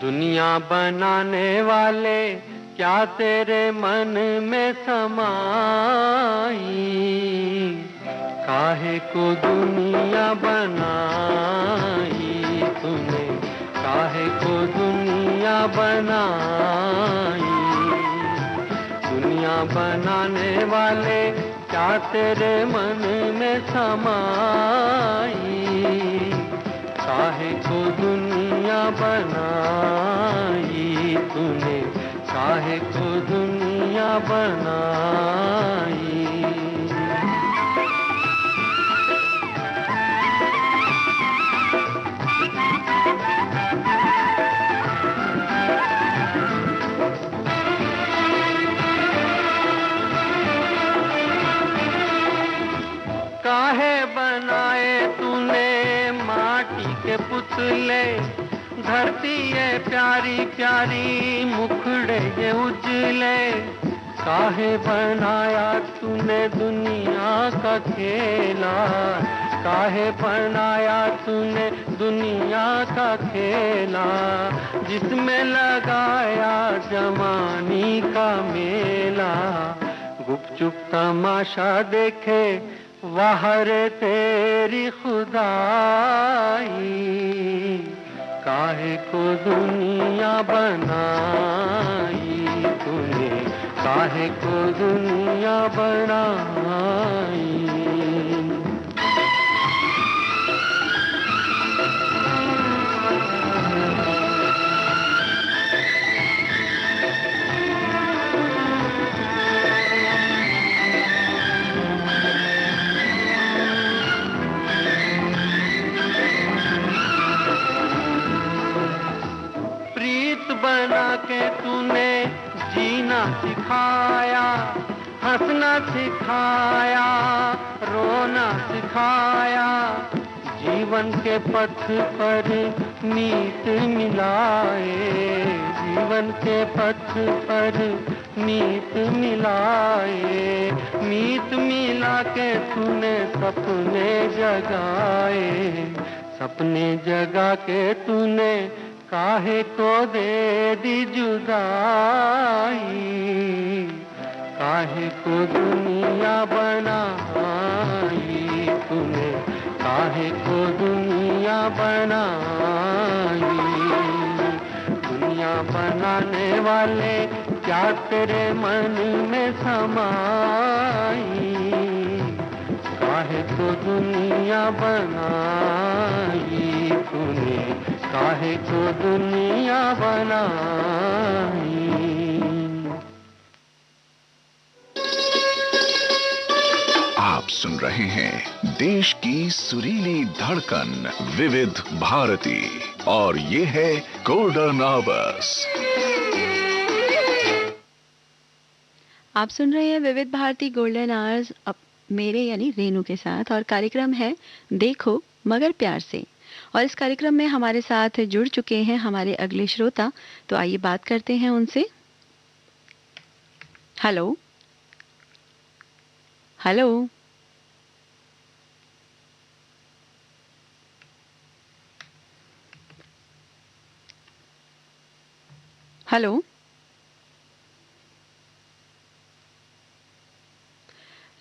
S7: दुनिया बनाने वाले क्या तेरे मन में समाई, काहे को दुनिया बनाई तूने, काहे को दुनिया बनाई। दुनिया बनाने वाले क्या तेरे मन में समाई, काहे को दुनिया बनाई तूने, काहे को दुनिया बनाई। काहे बनाए तूने माटी के पुतले, धरती ये प्यारी प्यारी मुखड़े ये उजले। काहे बनाया तूने दुनिया का खेला, काहे बनाया तूने दुनिया का खेला, जिसमें लगाया जवानी का मेला। गुपचुप तमाशा देखे वाहर तेरी खुदाई, काहे को दुनिया बनाई तूने, काहे को दुनिया बनाई। बना के तूने जीना सिखाया, हंसना सिखाया, रोना सिखाया। जीवन के पथ पर मीत मिलाए, जीवन के पथ पर मीत मिलाए। मीत मिला के तूने सपने जगाए, सपने जगा के तूने काहे को दे दी जुदाई, काहे को दुनिया बनाई तूने, काहे को दुनिया बनाई। दुनिया बनाने वाले क्या तेरे मन में समाई, काहे को दुनिया बनाई तूने, काहे को दुनिया बनाई।
S2: आप सुन रहे हैं देश की सुरीली धड़कन विविध भारती और ये है गोल्डन आवर्स।
S1: आप सुन रहे हैं विविध भारती गोल्डन आवर्स मेरे यानी रेनू के साथ और कार्यक्रम है देखो मगर प्यार से। और इस कार्यक्रम में हमारे साथ जुड़ चुके हैं हमारे अगले श्रोता, तो आइए बात करते हैं उनसे। हेलो हेलो हेलो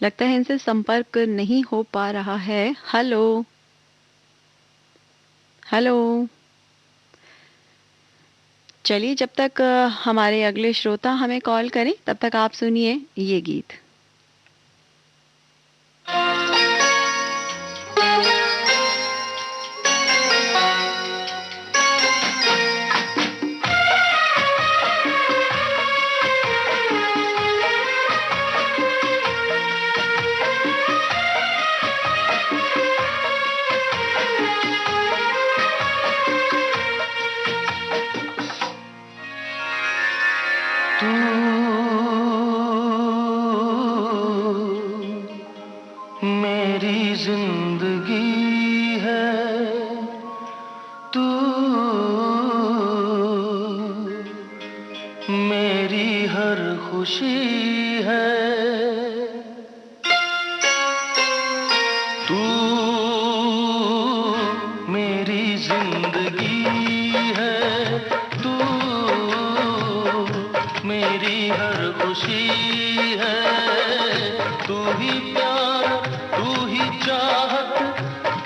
S1: लगता है इनसे संपर्क नहीं हो पा रहा है। हेलो हेलो चलिए, जब तक हमारे अगले श्रोता हमें कॉल करें, तब तक आप सुनिए ये गीत।
S7: मेरी जिंदगी है तू, मेरी हर खुशी है तू, मेरी जिंदगी है तू, मेरी हर खुशी है। तू ही प्यार, तू ही चाहत,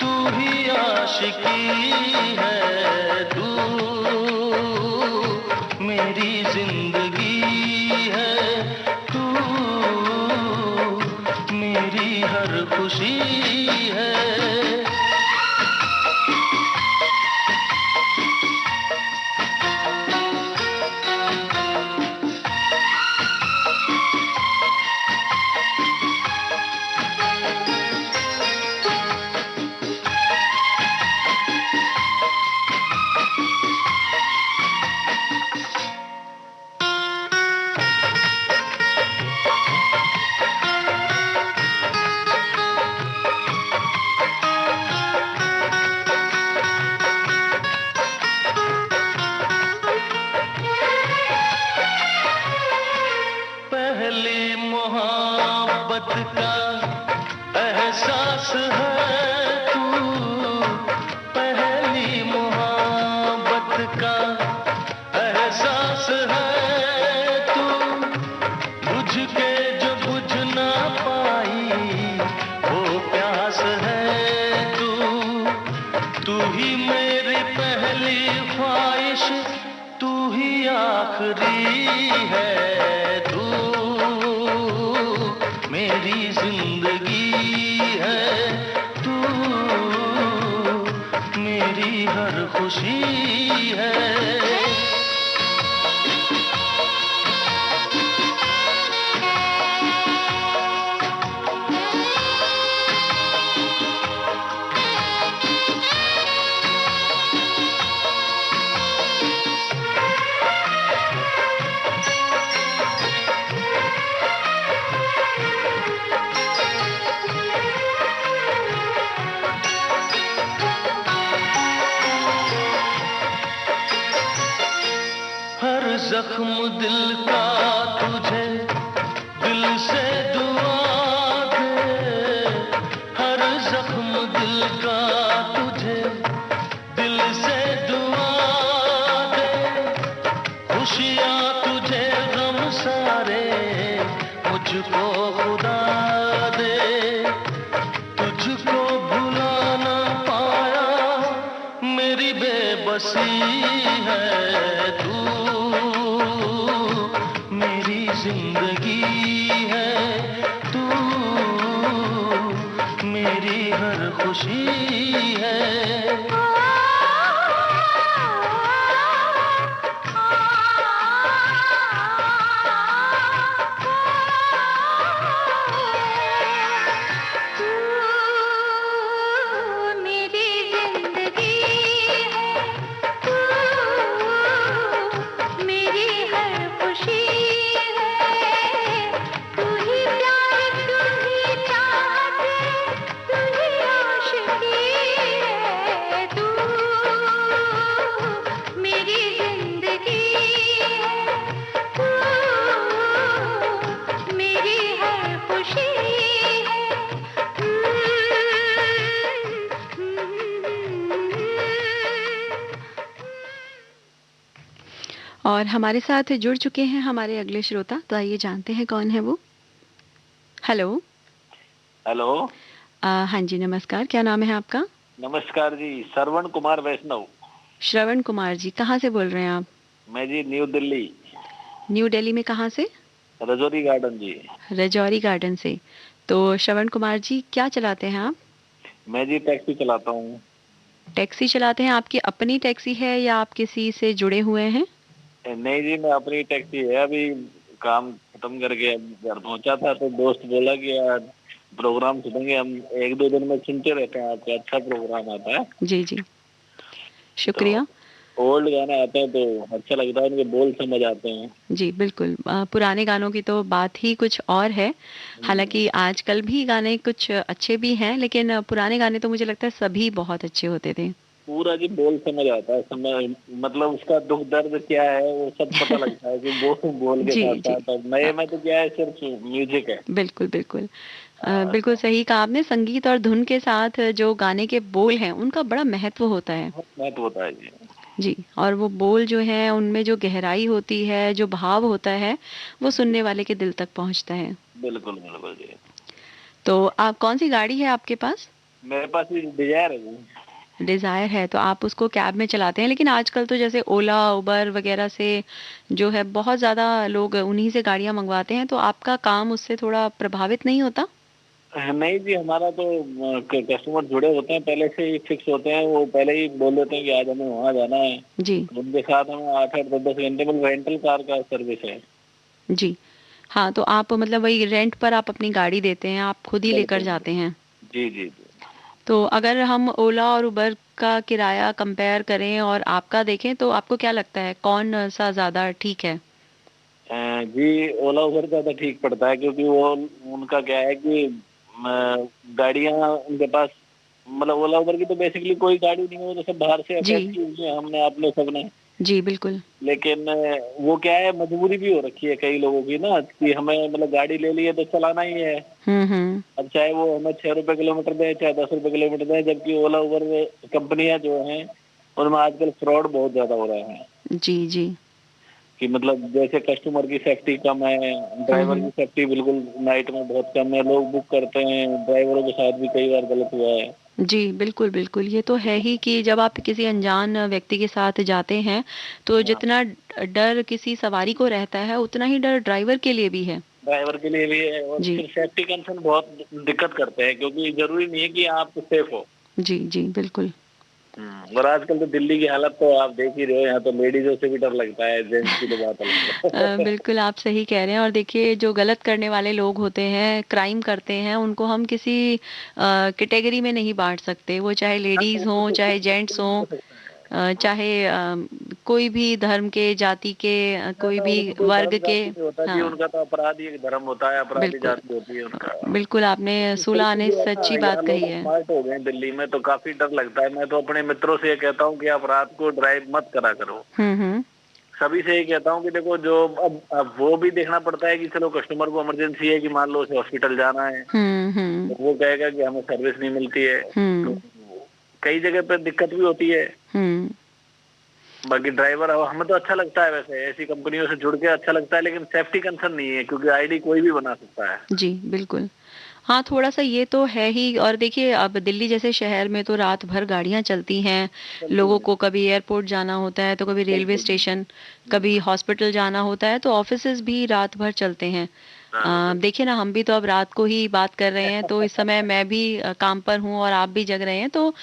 S7: तू ही आशिकी है। तू मेरी जिंदगी है तू, मेरी हर खुशी है। पहली मोहब्बत का एहसास है तू, पहली मोहब्बत का एहसास है तू, बुझ के जो बुझ ना पाई वो प्यास है तू। तू ही मेरी पहली ख्वाहिश, तू ही आखिरी है। तू मेरी जिंदगी है तू, मेरी हर खुशी है। हर जख्म दिल का तुझे दिल से दुआ दे, हर जख्म दिल का तुझे दिल से दुआ दे। खुशियाँ तुझे गम सारे मुझको खुदा दे। तुझको भुला ना पाया मेरी बेबसी है। तू मेरी जिंदगी है तू, मेरी हर खुशी है।
S1: और हमारे साथ जुड़ चुके हैं हमारे अगले श्रोता, तो आइए जानते हैं कौन है वो। हेलो।
S10: हेलो।
S1: हाँ जी, नमस्कार, क्या नाम है आपका?
S10: नमस्कार जी, श्रवण कुमार वैष्णव।
S1: श्रवण कुमार जी, कहाँ से बोल रहे हैं आप?
S9: मैं जी न्यू दिल्ली,
S1: न्यू दिल्ली में कहाँ से?
S9: रजौरी गार्डन जी।
S1: रजौरी गार्डन से। तो श्रवण कुमार जी क्या चलाते हैं आप?
S9: मैं जी टैक्सी चलाता हूँ।
S1: टैक्सी चलाते हैं, आपकी अपनी टैक्सी है या आप किसी से जुड़े हुए हैं?
S9: नहीं जी, मैं अपनी टैक्सी है। अभी काम खत्म करके अब घर पहुंचा था तो दोस्त बोला कि यार प्रोग्राम सुनेंगे हम, एक दो दिन में सुनते रहते हैं आपका, अच्छा प्रोग्राम आता है।
S1: जी जी,
S9: तो
S1: शुक्रिया।
S9: ओल्ड गाने आते हैं तो अच्छा लगता है, उनके बोल समझ आते हैं।
S1: जी बिल्कुल, पुराने गानों की तो बात ही कुछ और है। हालांकि आजकल भी गाने कुछ अच्छे भी हैं, लेकिन पुराने गाने तो मुझे लगता है सभी बहुत अच्छे होते थे।
S9: पूरा जी बोल समझ आता है, समय मतलब उसका दुख दर्द क्या है वो सब पता लगता है कि वो बोल के
S1: जी
S9: साथ
S1: जी,
S9: साथ। अब नए में तो क्या है, सिर्फ म्यूजिक है।
S1: बिल्कुल बिल्कुल। बिल्कुल सही कहा आपने, संगीत और धुन के साथ जो गाने के बोल हैं उनका बड़ा महत्व होता है।
S9: बहुत महत्व होता है जी।
S1: जी, और वो बोल जो हैं उनमें जो गहराई होती है, जो भाव होता है, वो सुनने वाले के दिल तक पहुंचता है।
S9: बिल्कुल बिल्कुल जी।
S1: तो आप कौन सी गाड़ी है आपके पास?
S9: मेरे पास भी डिजायर है जी।
S1: डिजायर है, तो आप उसको कैब में चलाते हैं, लेकिन आजकल तो जैसे ओला उबर वगैरह से जो है बहुत ज़्यादा लोग उन्हीं से गाड़ियां मंगवाते हैं, तो आपका काम उससे थोड़ा प्रभावित नहीं होता?
S9: नहीं जी, हमारा तो कस्टमर जुड़े होते हैं, पहले से ही फिक्स होते हैं। वो पहले ही बोल देते हैं कि आज हमें वहाँ जाना है।
S1: जी
S9: उनके साथ हमें 8 8 10 10 घंटे में रेंटल कार का सर्विस है।
S1: जी। हाँ, तो आप मतलब वही रेंट पर आप अपनी गाड़ी देते हैं, आप खुद ही लेकर
S9: बिल्कुल।
S1: जाते हैं।
S9: जी जी जी।
S1: तो अगर हम ओला और उबर का किराया कंपेयर करें और आपका देखें, तो आपको क्या लगता है कौन सा ज़्यादा ठीक है?
S9: जी, ओला उबर का तो ठीक पड़ता है, क्योंकि वो उनका क्या है कि गाड़ियाँ उनके पास, मतलब ओला उबर की तो बेसिकली कोई गाड़ी नहीं है, वो तो सब बाहर से
S1: जी
S9: अटैच की हुई है हमने आपने सबने।
S1: जी बिल्कुल।
S9: लेकिन वो क्या है, मजबूरी भी हो रखी है कई लोगों की ना, कि हमें मतलब गाड़ी ले ली है तो चलाना ही है।
S1: हम्म।
S9: अब चाहे वो हमें 6 रुपए किलोमीटर दें चाहे 10 रुपए किलोमीटर दें, जबकि ओला उबर कंपनियां जो हैं उनमें आजकल फ्रॉड बहुत ज्यादा हो रहे हैं।
S1: जी जी।
S9: कि मतलब जैसे कस्टमर की सेफ्टी कम है, ड्राइवर की
S1: हम्म।
S9: सेफ्टी बिल्कुल नाइट में बहुत कम है, लोग बुक करते हैं, ड्राइवरों के साथ भी कई बार गलत हुआ है।
S1: जी बिल्कुल बिल्कुल, ये तो है ही कि जब आप किसी अनजान व्यक्ति के साथ जाते हैं, तो
S9: हाँ,
S1: जितना डर किसी सवारी को रहता है उतना ही डर ड्राइवर के लिए भी है।
S9: ड्राइवर के लिए भी है, और
S1: जी
S9: फिर सेफ्टी कंसर्न बहुत दिक्कत करते हैं, क्योंकि जरूरी नहीं है कि आप सेफ हो।
S1: जी जी बिल्कुल।
S9: और आजकल तो दिल्ली की हालत तो आप देख ही रहे हो, यहाँ तो लेडीजों से भी डर लगता है, जेंट्स की तो बात अलग है।
S1: बिल्कुल आप सही कह रहे हैं, और देखिए जो गलत करने वाले लोग होते हैं, क्राइम करते हैं, उनको हम किसी कैटेगरी में नहीं बांट सकते, वो चाहे लेडीज हों चाहे जेंट्स हों, चाहे कोई भी धर्म के, जाति के, कोई
S9: ना,
S1: भी
S9: उनमें कोई
S1: वर्ग
S9: धर्म
S1: के।
S9: जाति नहीं होता जी,
S1: हाँ
S9: उनका तो अपराध ही एक धर्म होता है, अपराधी
S1: बिल्कुल।
S9: जाति होती है उनका।
S1: बिल्कुल आपने
S9: सही
S1: सूला आने
S9: जो है ना,
S1: सच्ची बात
S9: यहाँ
S1: कही
S9: लोग
S1: है।
S9: स्मार्ट हो गए हैं दिल्ली में, तो काफी डर लगता है। मैं तो अपने मित्रों से ये कहता हूँ कि आप रात को ड्राइव मत करा करो।
S1: हम्म।
S9: सभी से ये कहता हूँ कि देखो, जो अब वो भी देखना पड़ता है कि चलो कस्टमर को इमरजेंसी है, कि मान लो उसे हॉस्पिटल जाना है,
S1: हम्म।
S9: तो वो कहेगा कि हमें सर्विस नहीं मिलती है, तो
S1: हम्म।
S9: कई जगह पे दिक्कत भी होती है।
S1: हम्म।
S9: बाकी ड्राइवर हमें तो अच्छा लगता है, वैसे ऐसी कंपनियों से जुड़ के अच्छा लगता है, लेकिन सेफ्टी कंसर्न नहीं है, क्योंकि आईडी कोई भी बना सकता है।
S1: जी बिल्कुल। हाँ, थोड़ा-सा ये तो है ही, और देखिए अब दिल्ली जैसे शहर में तो रात भर गाड़ियाँ चलती हैं।
S9: चलती
S1: लोगों
S9: है।
S1: को कभी एयरपोर्ट जाना होता है, तो कभी रेलवे
S9: बिल्कुल।
S1: स्टेशन, कभी हॉस्पिटल जाना होता है, तो ऑफ़िसेज़ भी रात भर चलते हैं। देखिए ना, हम भी तो अब रात को ही बात कर रहे हैं, तो इस समय मैं भी काम पर हूँ और आप भी जग रहे हैं, तो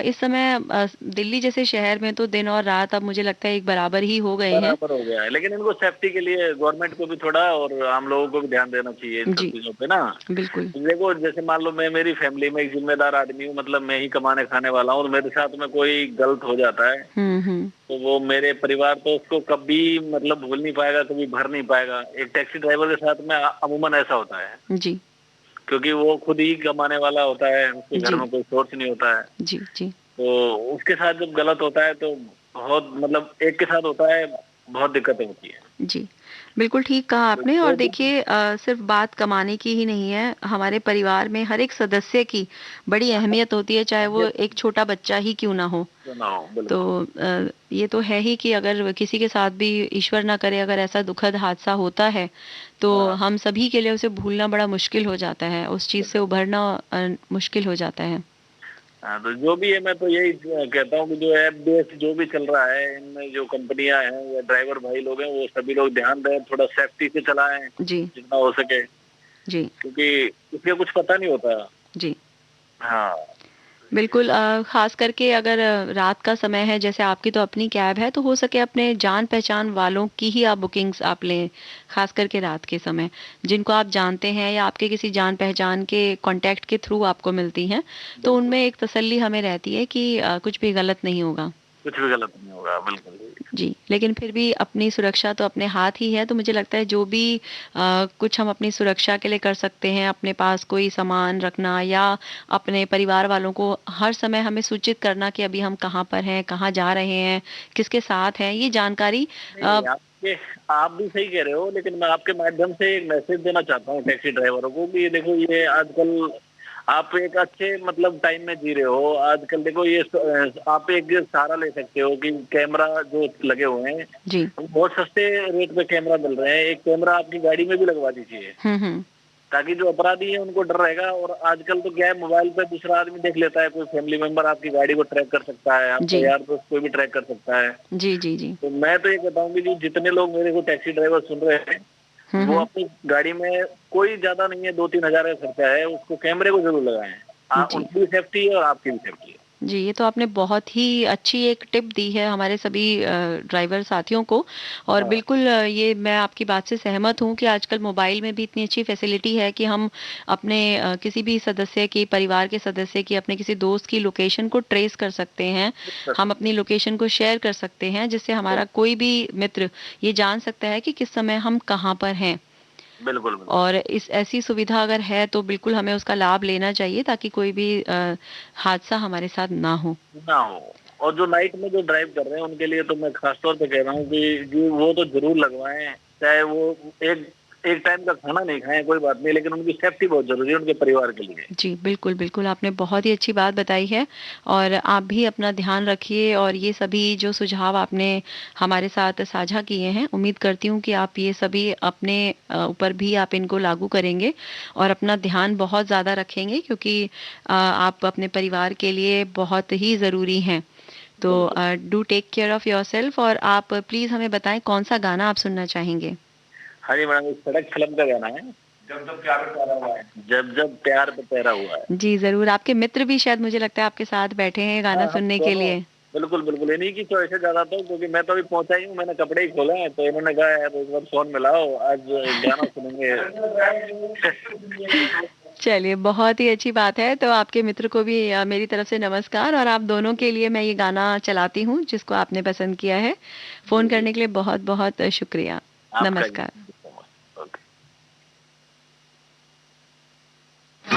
S1: इस समय दिल्ली जैसे शहर में तो दिन और रात अब मुझे लगता है एक बराबर ही हो गए हैं।
S9: बराबर हो गया है, लेकिन इनको सेफ्टी के लिए गवर्नमेंट को भी थोड़ा और आम लोगों को भी ध्यान देना चाहिए इन सब
S1: जी,
S9: चीजों पे ना।
S1: बिल्कुल।
S9: देखो, जैसे मान लो मैं मेरी फैमिली में एक जिम्मेदार आदमी हूँ, मतलब मैं ही कमाने खाने वाला हूँ, और मेरे साथ में कोई गलत हो जाता है,
S1: हुँ।
S9: तो वो मेरे परिवार तो उसको कभी मतलब भूल नहीं पाएगा, कभी भर नहीं पाएगा। एक टैक्सी ड्राइवर के साथ में अमूमन ऐसा होता है,
S1: जी,
S9: क्योंकि वो खुद ही कमाने वाला होता है, उसके घर
S1: जी,
S9: में कोई सोर्स नहीं होता है।
S1: जी, जी।
S9: तो उसके साथ जब गलत होता है तो बहुत, मतलब एक के साथ होता है, बहुत दिक्कतें होती है।
S1: जी, बिल्कुल ठीक कहा
S9: तो
S1: आपने, और
S9: जो भी
S1: देखिए सिर्फ़ बात कमाने की ही नहीं है, हमारे परिवार में हर एक सदस्य की बड़ी अहमियत होती है, चाहे वो
S9: अहमियत
S1: एक छोटा बच्चा ही क्यों ना हो।
S9: ना हो,
S1: तो
S9: बिल्कुल।
S1: ये तो है ही कि अगर किसी के साथ भी ईश्वर ना करे अगर ऐसा दुखद हादसा होता है, तो
S9: हाँ,
S1: हम सभी के लिए उसे भूलना बड़ा मुश्किल हो जाता है, उस चीज़ से उभरना मुश्किल हो जाता है।
S9: हाँ, तो जो भी है मैं तो यही कहता हूँ कि जो ऐप बेस्ड जो भी चल रहा है, इनमें जो कंपनियां हैं या ड्राइवर भाई लोग हैं, वो सभी लोग ध्यान दें, थोड़ा सेफ्टी से चलाएं
S1: जी
S9: जितना हो सके,
S1: जी
S9: क्योंकि इसका कुछ पता नहीं होता।
S1: जी
S9: हाँ
S1: बिल्कुल। खास करके अगर रात का समय है, जैसे आपकी तो अपनी कैब है, तो हो सके अपने जान पहचान वालों की ही आप बुकिंग्स आप लें, खास करके रात के समय, जिनको आप जानते हैं या आपके किसी जान पहचान के कांटेक्ट के थ्रू आपको मिलती हैं, तो
S9: बिल्कुल,
S1: उनमें एक तसल्ली हमें रहती है कि कुछ भी गलत नहीं होगा।
S9: कुछ भी गलत नहीं होगा, बिल्कुल।
S1: जी, लेकिन फिर भी अपनी सुरक्षा तो अपने हाथ ही है, तो मुझे लगता है जो भी कुछ हम अपनी सुरक्षा के लिए कर सकते हैं, अपने पास कोई सामान रखना या अपने परिवार वालों को हर समय हमें सूचित करना कि अभी हम कहाँ पर हैं, कहाँ जा रहे हैं, किसके साथ हैं, ये जानकारी अ,
S9: नहीं, आपके आप भी सही कह रहे हो, लेकिन मैं आपके माध्यम से एक मैसेज देना चाहता हूँ टैक्सी ड्राइवरों को कि देखो ये आजकल आप एक अच्छे मतलब टाइम में जी रहे हो। आजकल देखो ये आप एक सहारा ले सकते हो कि कैमरा जो लगे हुए हैं,
S1: जी।
S9: बहुत सस्ते रेट पे कैमरा मिल रहे हैं। एक कैमरा आपकी गाड़ी में भी लगवा दीजिए,
S1: हुँ।
S9: ताकि जो अपराधी है उनको डर रहेगा। और आजकल तो क्या है, मोबाइल पे दूसरा आदमी देख लेता है, कोई फैमिली मेंबर आपकी गाड़ी को ट्रैक कर सकता है, आपका
S1: जी।
S9: यार दोस्त कोई भी ट्रैक कर सकता है।
S1: जी।
S9: तो मैं तो ये बताऊंगी कि जितने लोग मेरे को टैक्सी ड्राइवर सुन रहे हैं, वो
S1: हुँ।
S9: अपनी गाड़ी में, कोई ज्यादा नहीं है, 2-3 हजार का खर्चा है, उसको कैमरे को जरूर लगाएं।
S1: जी।
S9: उनकी भी सेफ्टी है और आपकी भी सेफ्टी है।
S1: जी, ये तो आपने बहुत ही अच्छी एक टिप दी है हमारे सभी ड्राइवर साथियों को, और
S9: हाँ,
S1: बिल्कुल ये मैं आपकी बात से सहमत हूँ कि आजकल मोबाइल में भी इतनी अच्छी फैसिलिटी है कि हम अपने किसी भी सदस्य की, परिवार के सदस्य की, अपने किसी दोस्त की लोकेशन को ट्रेस कर सकते हैं। हम अपनी लोकेशन को शेयर कर सकते हैं, जिससे हमारा कोई भी मित्र ये जान सकता है कि किस समय हम कहाँ पर हैं।
S9: बिल्कुल बिल्कुल।
S1: और इस ऐसी सुविधा अगर है तो बिल्कुल हमें उसका लाभ लेना चाहिए, ताकि कोई भी हादसा हमारे साथ ना हो।
S9: ना हो। और जो नाइट में जो ड्राइव कर रहे हैं उनके लिए तो मैं खास तौर पे कह रहा हूँ कि जो वो तो जरूर लगवाएं, चाहे वो एक एक टाइम का खाना नहीं खाएं, कोई बात नहीं, लेकिन उनकी सेफ्टी बहुत जरूरी है उनके परिवार के लिए।
S1: जी, बिल्कुल, आपने बहुत ही अच्छी बात बताई है, और आप भी अपना ध्यान रखिए, और ये सभी जो सुझाव आपने हमारे साथ साझा किए हैं, उम्मीद करती हूँ कि आप ये सभी अपने ऊपर भी आप इनको लागू करेंगे और अपना ध्यान बहुत ज़्यादा रखेंगे, क्योंकि आप अपने परिवार के लिए बहुत ही ज़रूरी हैं। तो
S9: बिल्कुल।
S1: Do take care of yourself, और आप प्लीज़ हमें बताएँ कौन-सा गाना आप सुनना चाहेंगे?
S9: हाँ जी मैडम, इस सड़क फिल्म का गाना है, जब जब प्यार पे पैरा हुआ है, जब जब प्यार पे पैरा हुआ है।
S1: जी, ज़रूर। आपके मित्र भी शायद मुझे लगता है आपके साथ बैठे हैं गाना
S9: हाँ, हम
S1: सुनने के
S9: दोनों,
S1: लिए।
S9: बिल्कुल बिल्कुल इन्हीं की चॉइस है ज्यादा, तो क्योंकि मैं तो अभी पहुंचा ही हूँ, मैंने कपड़े ही खोले हैं, तो इन्होंने कहा यार एक बार फोन मिलाओ, आज गाना सुनेंगे।
S1: चलिए, बहुत ही अच्छी बात है। तो आपके मित्र को भी मेरी तरफ से नमस्कार, और आप दोनों के लिए मैं ये गाना चलाती हूँ जिसको आपने पसंद किया है। फ़ोन
S9: जी जी,
S1: करने के लिए बहुत-बहुत शुक्रिया।
S9: आपका भी
S1: नमस्कार।
S9: so much. ओके।
S8: आ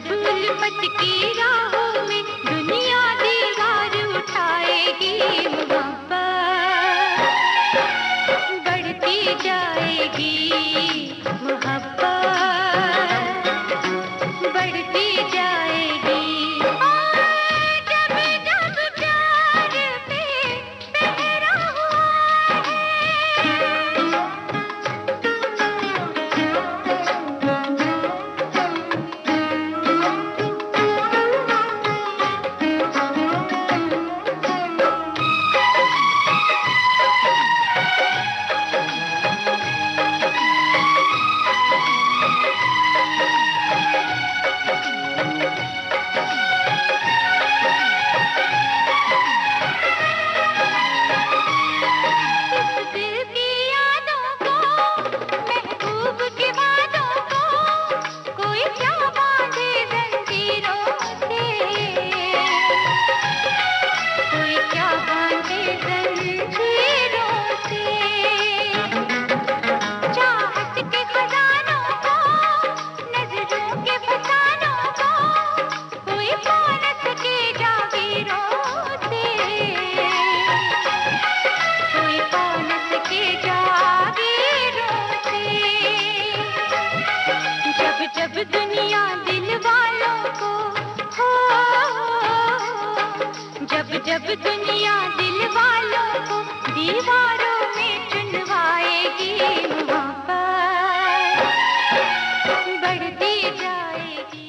S8: जब उल्फत की राहों में दुनिया दीवार उठाएगी, मोहब्बत बढ़ती जाएगी, मोहब्बत बढ़ती जाएगी। और जब जब प्यार पे पहरा हुआ जब दुनिया दिल वालों को दीवारों में चुनवाएगी, मोहब्बत बढ़ती जाएगी।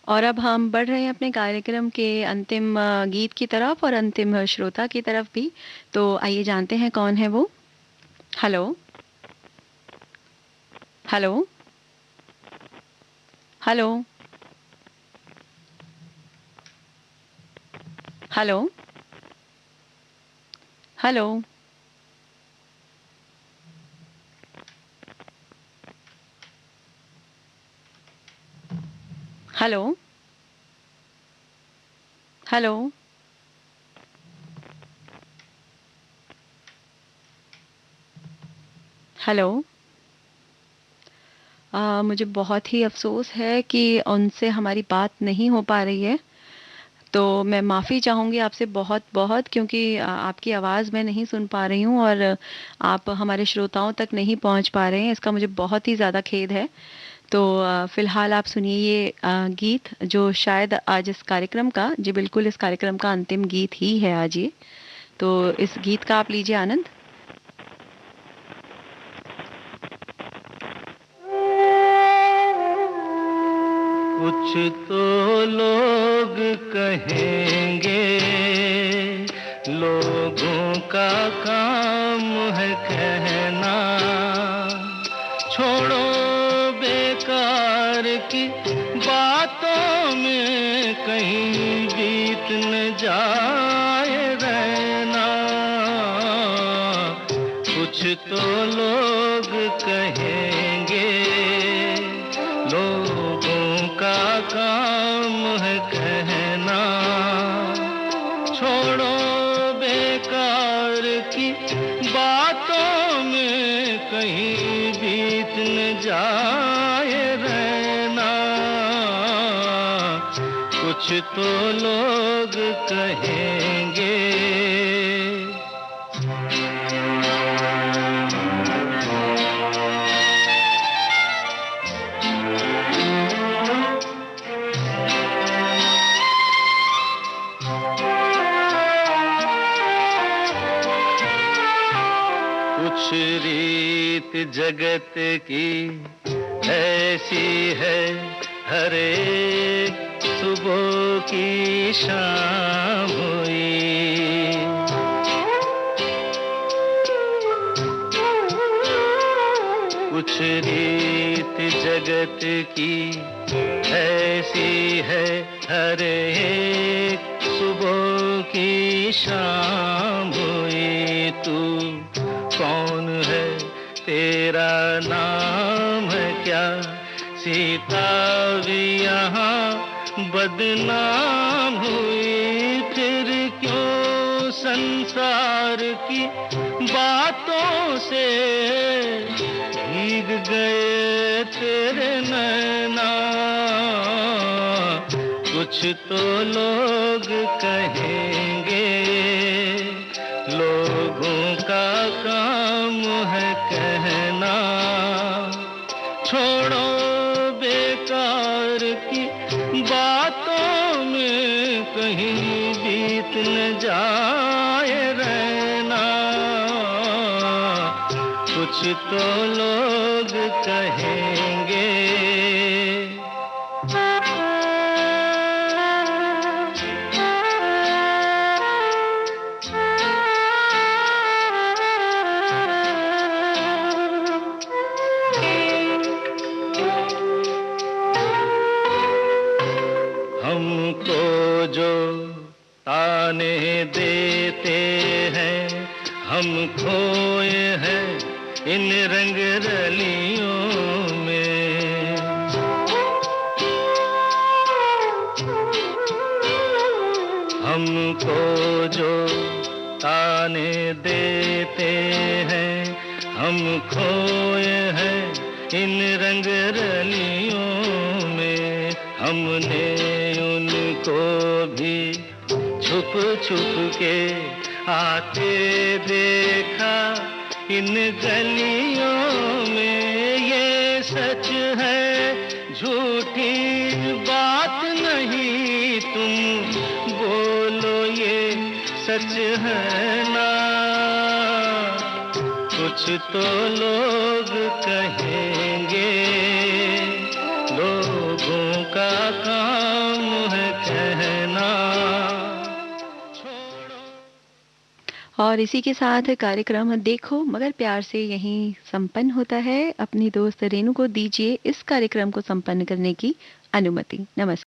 S1: और अब हम बढ़ रहे हैं अपने कार्यक्रम के अंतिम गीत की तरफ और अंतिम श्रोता की तरफ भी। तो आइए जानते हैं कौन है वो। Hello hello hello hello hello hello hello hello. मुझे बहुत ही अफसोस है कि उनसे हमारी बात नहीं हो पा रही है, तो मैं माफ़ी चाहूँगी आपसे बहुत बहुत, क्योंकि आपकी आवाज़ मैं नहीं सुन पा रही हूँ और आप हमारे श्रोताओं तक नहीं पहुँच पा रहे हैं। इसका मुझे बहुत ही ज़्यादा खेद है। तो फ़िलहाल आप सुनिए ये गीत जो शायद आज इस कार्यक्रम का, जी बिल्कुल इस कार्यक्रम का अंतिम गीत ही है आज ये। तो इस गीत का आप लीजिए आनंद।
S7: कुछ तो लोग कहेंगे, लोगों का काम है कहना, छोड़ो बेकार की बातों में कहीं बीत न जाए रहना। कुछ तो लोग कहेंगे, लोगों का काम है कहना, छोड़ो बेकार की बातों में कहीं बीत न जाए रहना। कुछ तो लोग कहेंगे। कुछ रीत जगत की ऐसी है, हर एक सुबह की शाम हुई। कुछ रीत जगत की ऐसी है, हर एक सुबह की शाम हुई। तू कौन है, तेरा नाम है क्या? सीता भी यहाँ बदनाम हुई। फिर क्यों संसार की बातों से भीग गए तेरे नैना? कुछ तो लोग कहेंगे, लोगों का काम है कहना। छोड़ो बेकार की बातों में कहीं बीत न जाए रहना। कुछ तो लोग कहेंगे। हमको जो ताने देते हैं, हम खोए हैं इन रंग रलियों में। हमको जो ताने देते हैं, हम खोए हैं इन रंग रलियों में। हमने उनको भी छुप छुप के आते देखा इन गलियों में। ये सच है झूठी बात नहीं, तुम बोलो ये सच है ना। कुछ तो लोग कहेंगे, लोगों का काम है कहना।
S1: और इसी के साथ कार्यक्रम देखो मगर प्यार से यहीं संपन्न होता है। अपनी दोस्त रेनू को दीजिए इस कार्यक्रम को संपन्न करने की अनुमति। नमस्कार।